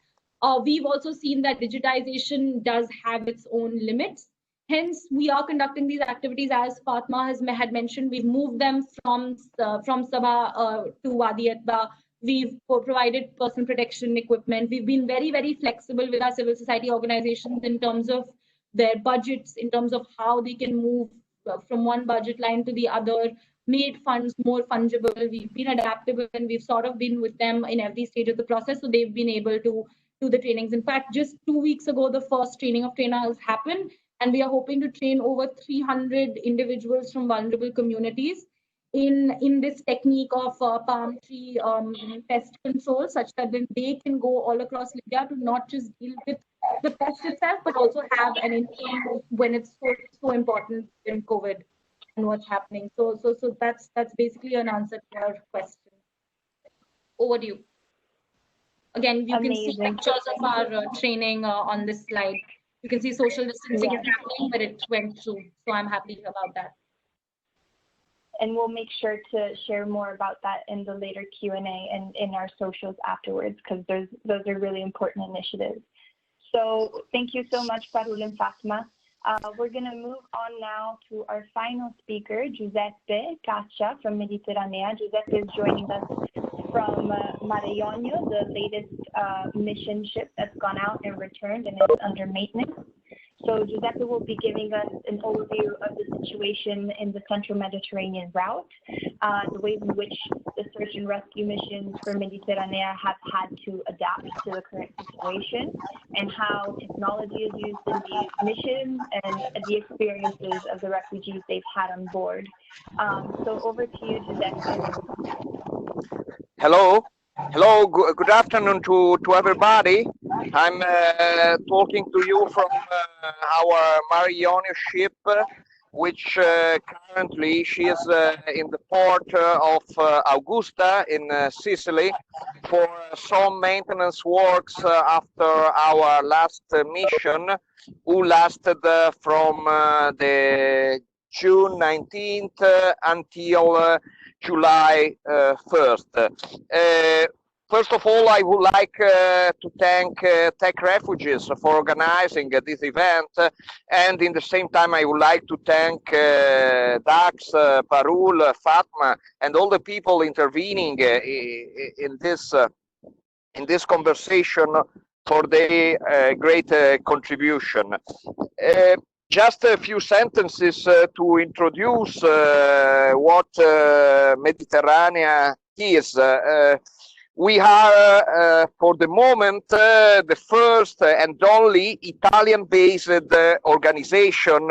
we've also seen that digitization does have its own limits. Hence, we are conducting these activities, as Fatma had mentioned. We've moved them from Sabah to Wadi Atba. We've provided personal protection equipment. We've been very, very flexible with our civil society organizations in terms of their budgets, in terms of how they can move from one budget line to the other, made funds more fungible. We've been adaptable, and we've sort of been with them in every stage of the process. So they've been able to do the trainings. In fact, just 2 weeks ago, the first training of trainers happened, and we are hoping to train over 300 individuals from vulnerable communities in this technique of palm tree pest control, such that then they can go all across Libya to not just deal with the pest itself, but also have an income when it's so important in COVID and what's happening. So that's basically an answer to your question. Over to you. Again, you can see pictures of our training on this slide. You can see social distancing is happening, but it went through. So I'm happy about that. And we'll make sure to share more about that in the later Q&A and in our socials afterwards, because those are really important initiatives. So thank you so much, Parul and Fatma. We're going to move on now to our final speaker, Giuseppe Caccia from Mediterranea. Giuseppe is joining us from Mare Jonio, the latest mission ship that's gone out and returned and is under maintenance. So Giuseppe will be giving us an overview of the situation in the central Mediterranean route, the ways in which the search and rescue missions for Mediterranea have had to adapt to the current situation, and how technology is used in these missions and the experiences of the refugees they've had on board. So over to you, Giuseppe. Hello. Hello, good afternoon to everybody. I'm talking to you from our Mare Jonio ship, which currently she is in the port of Augusta in Sicily for some maintenance works after our last mission, who lasted from the June 19th until July 1st. First of all, I would like to thank Techfugees for organizing this event, and in the same time, I would like to thank Dax, Parul, Fatma, and all the people intervening in this conversation for their great contribution. Just a few sentences to introduce what Mediterranea is. We are, for the moment, the first and only Italian-based organization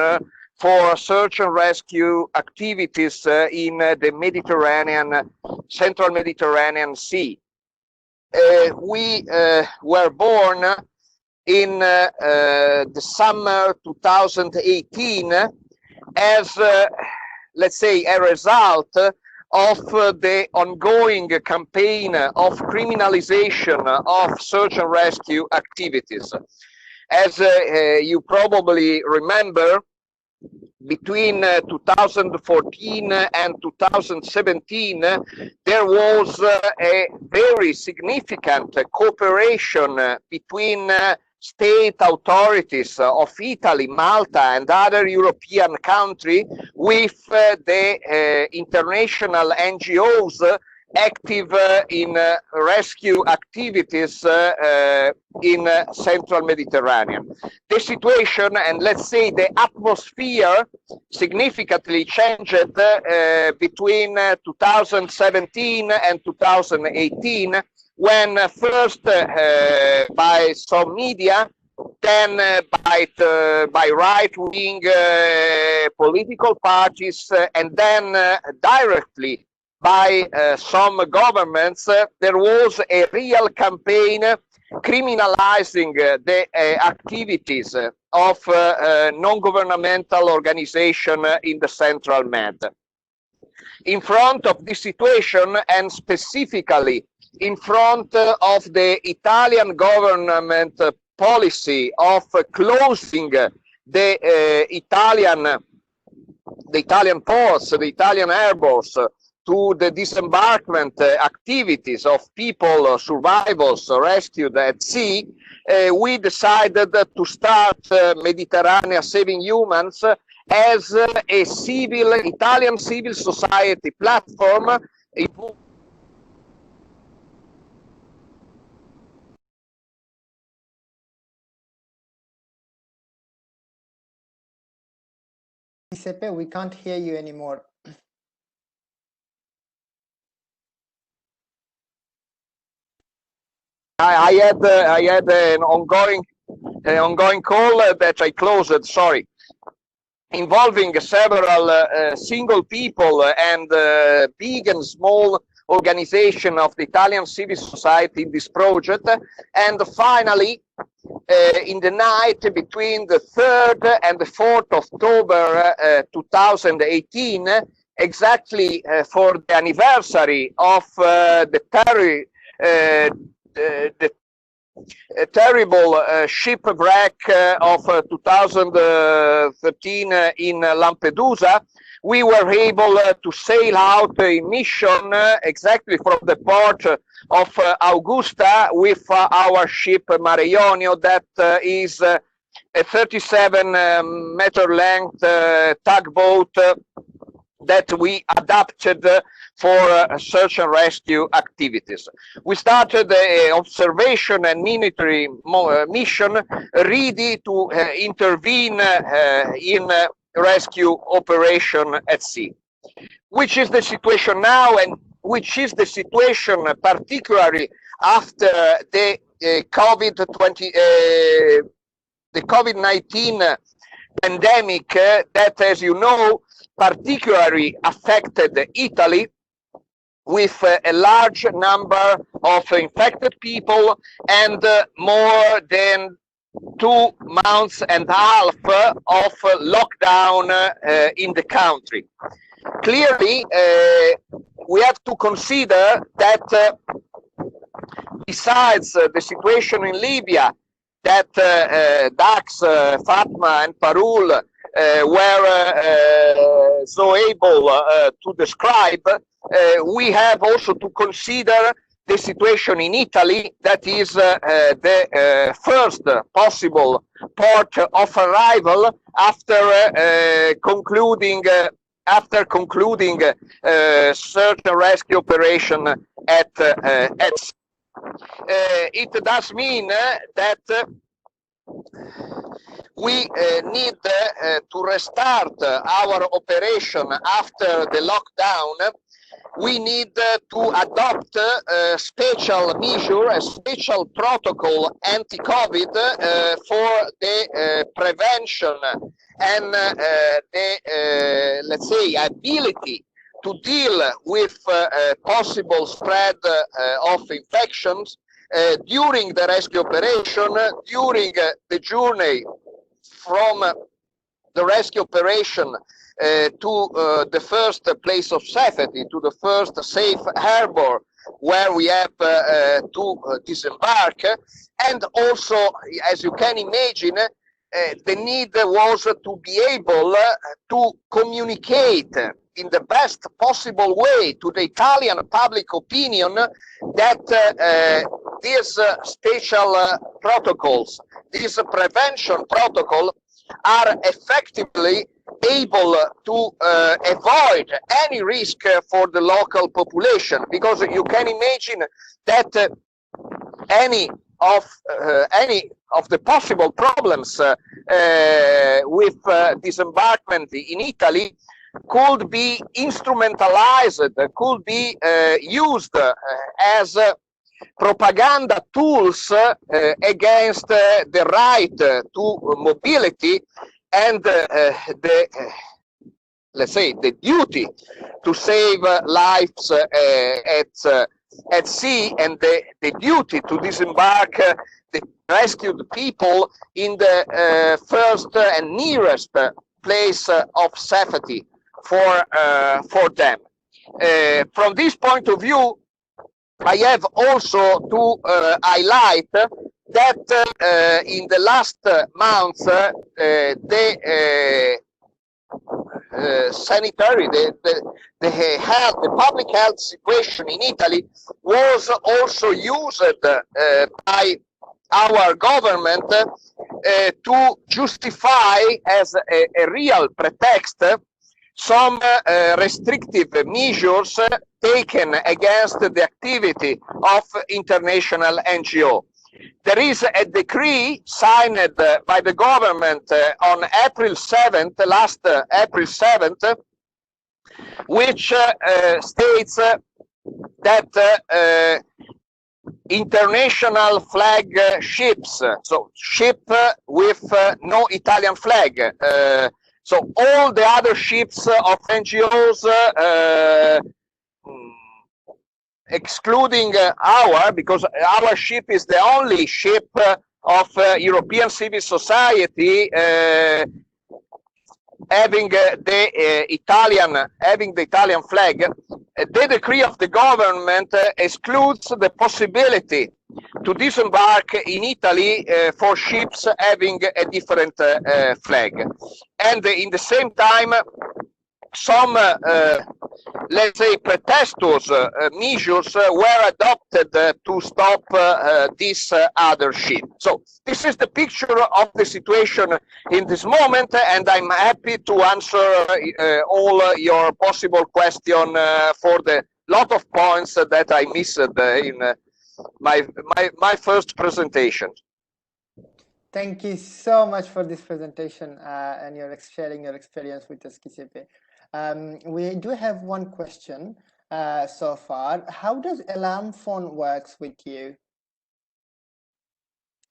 for search and rescue activities in the Mediterranean, Central Mediterranean Sea. We were born in the summer 2018 as, let's say, a result of the ongoing campaign of criminalization of search and rescue activities. As you probably remember, between 2014 and 2017, there was a very significant cooperation between state authorities of Italy, Malta, and other European countries with the international NGOs active in rescue activities in Central Mediterranean. The situation, and let's say the atmosphere, significantly changed between 2017 and 2018, when first by some media, then by right-wing political parties, and then directly by some governments, there was a real campaign criminalizing the activities of non-governmental organizations in the Central Med. In front of this situation, and specifically in front of the Italian government policy of closing the Italian ports, the Italian airports, to the disembarkment activities of people, survivors rescued at sea, we decided to start Mediterranea Saving Humans as a Italian civil society platform. Giuseppe, we can't hear you anymore. I had an ongoing call that I closed, sorry, involving several single people and big and small organization of the Italian civil society in this project. And finally, in the night between the 3rd and the 4th of October 2018, exactly for the anniversary of the terrible shipwreck of 2013 in Lampedusa, we were able to sail out a mission exactly from the port of Augusta with our ship Mare Ionio, that is a 37-meter length tugboat that we adapted for search and rescue activities. We started the observation and military mission ready to intervene in rescue operation at sea. Which is the situation now, and which is the situation particularly after the COVID-19 pandemic that, as you know, particularly affected Italy, with a large number of infected people and more than 2.5 months of lockdown in the country. Clearly, we have to consider that besides the situation in Libya, that Dax, Fatma, and Parul were so able to describe, we have also to consider the situation in Italy, that is the first possible port of arrival after concluding search and rescue operation at sea. It does mean that we need to restart our operation after the lockdown we need to adopt a special measure, a special protocol anti-COVID for the prevention and the, let's say, ability to deal with possible spread of infections during the rescue operation, during the journey from the rescue operation to the first place of safety, to the first safe harbor where we have to disembark. And also, as you can imagine, the need was to be able to communicate in the best possible way to the Italian public opinion that these special protocols, these prevention protocol, are effectively able to avoid any risk for the local population, because you can imagine that any of the possible problems with disembarkment in Italy could be instrumentalized, could be used as propaganda tools against the right to mobility and the, let's say, the duty to save lives at sea, and the duty to disembark the rescued people in the first and nearest place of safety for them. From this point of view, I have also to highlight that in the last months, the sanitary, the public health situation in Italy was also used by our government to justify as a real pretext some restrictive measures taken against the activity of international NGO. There is a decree signed by the government on April 7th, last April 7th, which states that international flag ships, so ship with no Italian flag, so all the other ships of NGOs, excluding our, because our ship is the only ship of European civil society having the Italian flag. The decree of the government excludes the possibility to disembark in Italy for ships having a different flag. And in the same time, some, let's say, pretextuous measures were adopted to stop this other ship. So this is the picture of the situation in this moment, and I'm happy to answer all your possible questions for the lot of points that I missed in my first presentation. Thank you so much for this presentation and sharing your experience with us, Giuseppe. We do have one question so far. How does alarm phone works with you?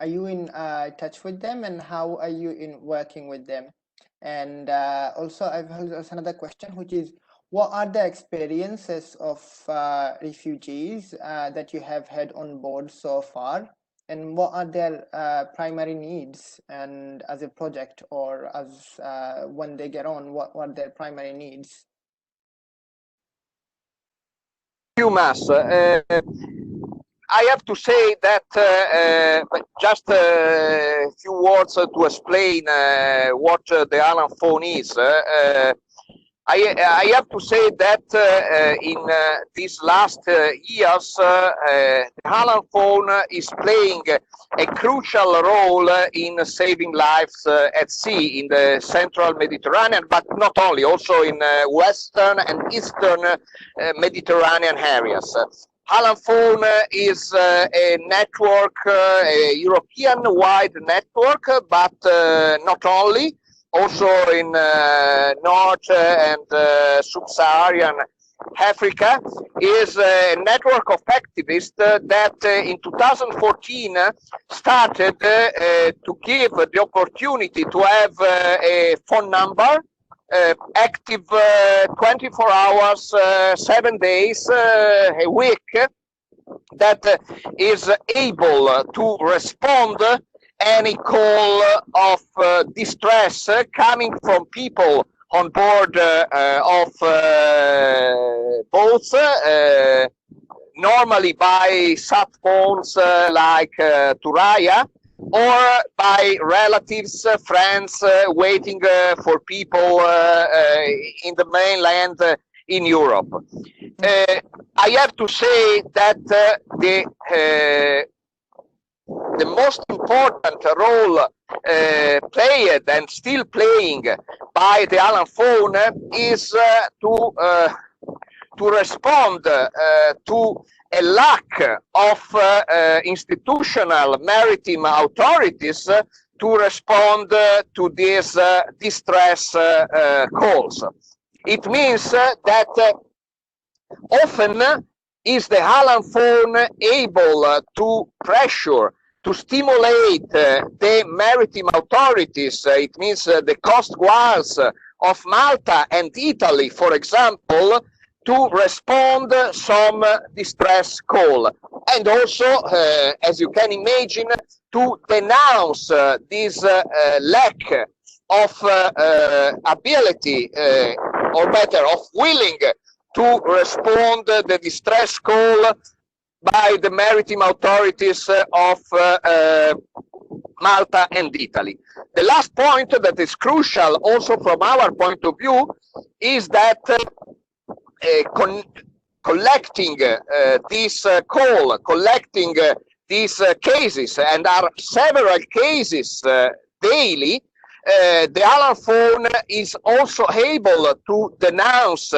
Are you in touch with them, and how are you in working with them? And also I've heard another question, which is, what are the experiences of refugees that you have had on board so far, and what are their primary needs, and as a project or as when they get on, what are their primary needs? Thank you, Mas. I have to say that just a few words to explain what the alarm phone is. I have to say that in these last years, the alarm phone is playing a crucial role in saving lives at sea in the central Mediterranean, but not only, also in western and eastern Mediterranean areas. Alarm phone is a network, a European-wide network, but not only. Also in North and Sub-Saharan Africa is a network of activists that in 2014 started to give the opportunity to have a phone number active 24 hours, 7 days a week, that is able to respond any call of distress coming from people on board of boats, normally by sat phones like Turaya, or by relatives, friends waiting for people in the mainland in Europe. I have to say that the most important role played and still playing by the Alan phone is to respond to a lack of institutional maritime authorities to respond to these distress calls. It means that often is the Alan phone able to pressure, to stimulate the maritime authorities, it means the coast guards of Malta and Italy, for example, to respond some distress call, and also, as you can imagine, to denounce this lack of ability, or better, of willing to respond the distress call by the maritime authorities of Malta and Italy. The last point that is crucial also from our point of view is that collecting this call, collecting these cases, and are several cases daily, the Alan phone is also able to denounce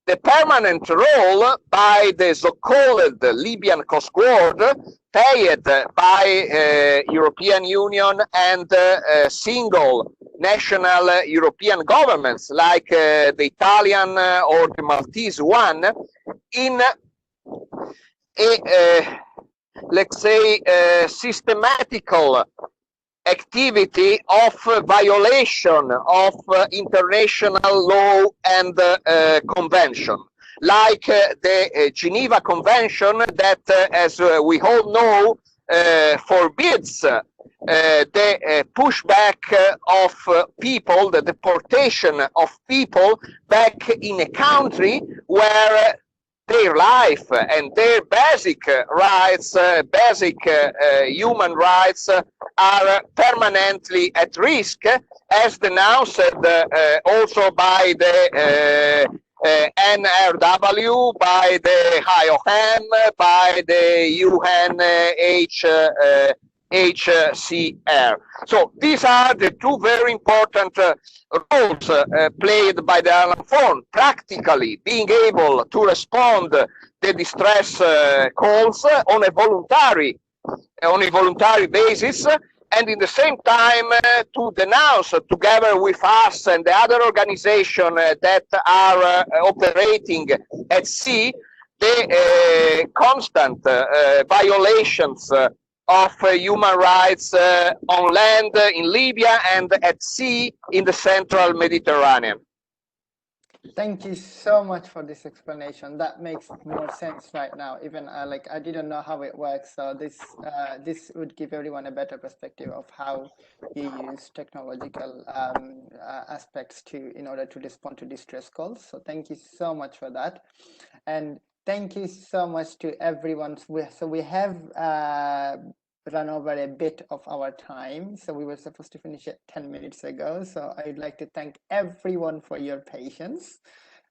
the permanent role by the so-called Libyan Coast Guard, paid by European Union and single national European governments like the Italian or the Maltese one, in a let's say systematical activity of violation of international law and convention, like the Geneva Convention that, as we all know, forbids the pushback of people, the deportation of people back in a country where their life and their basic rights, basic human rights are permanently at risk, as denounced also by the NRW, by the IOM, by the UNHCR. So these are the two very important roles played by the Alan phone, practically being able to respond the distress calls on a voluntary basis, and in the same time to denounce, together with us and the other organizations that are operating at sea, the constant violations of human rights on land in Libya and at sea in the central Mediterranean. Thank you so much for this explanation. That makes more sense right now. Even like I didn't know how it works, so this would give everyone a better perspective of how you use technological aspects in order to respond to distress calls. So thank you so much for that, and thank you so much to everyone. So we have run over a bit of our time, so we were supposed to finish it 10 minutes ago. So I'd like to thank everyone for your patience,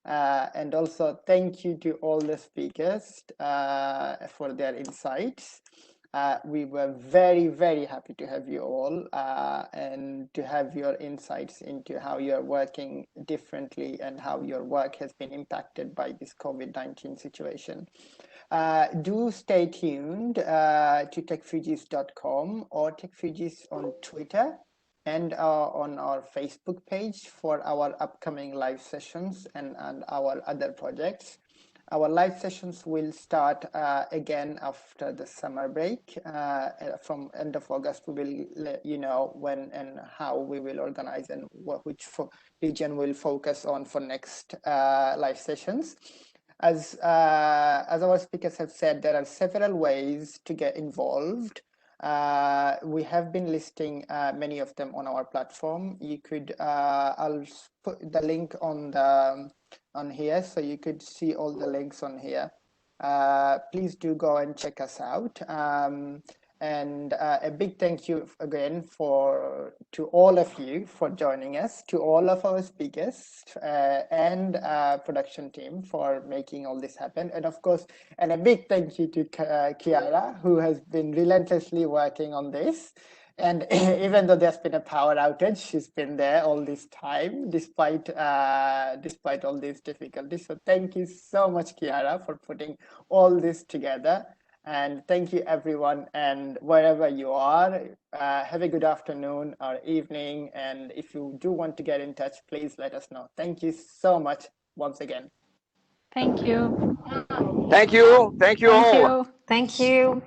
and also thank you to all the speakers for their insights. We were very, very happy to have you all and to have your insights into how you're working differently and how your work has been impacted by this COVID-19 situation. Do stay tuned to techfugees.com or Techfugees on Twitter and on our Facebook page for our upcoming live sessions and our other projects. Our live sessions will start again after the summer break. From end of August, we will let you know when and how we will organize and which region will focus on for next live sessions. As our speakers have said, there are several ways to get involved. We have been listing many of them on our platform. You could, I'll put the link on here, so you could see all the links on here. Please do go and check us out. And a big thank you again to all of you for joining us, to all of our speakers and production team for making all this happen. And of course, and a big thank you to Chiara, who has been relentlessly working on this. And even though there's been a power outage, she's been there all this time, despite all these difficulties. So thank you so much, Chiara, for putting all this together. And thank you, everyone. And wherever you are, have a good afternoon or evening. And if you do want to get in touch, please let us know. Thank you so much once again. Thank you. Thank you. Thank you all. You. Thank you.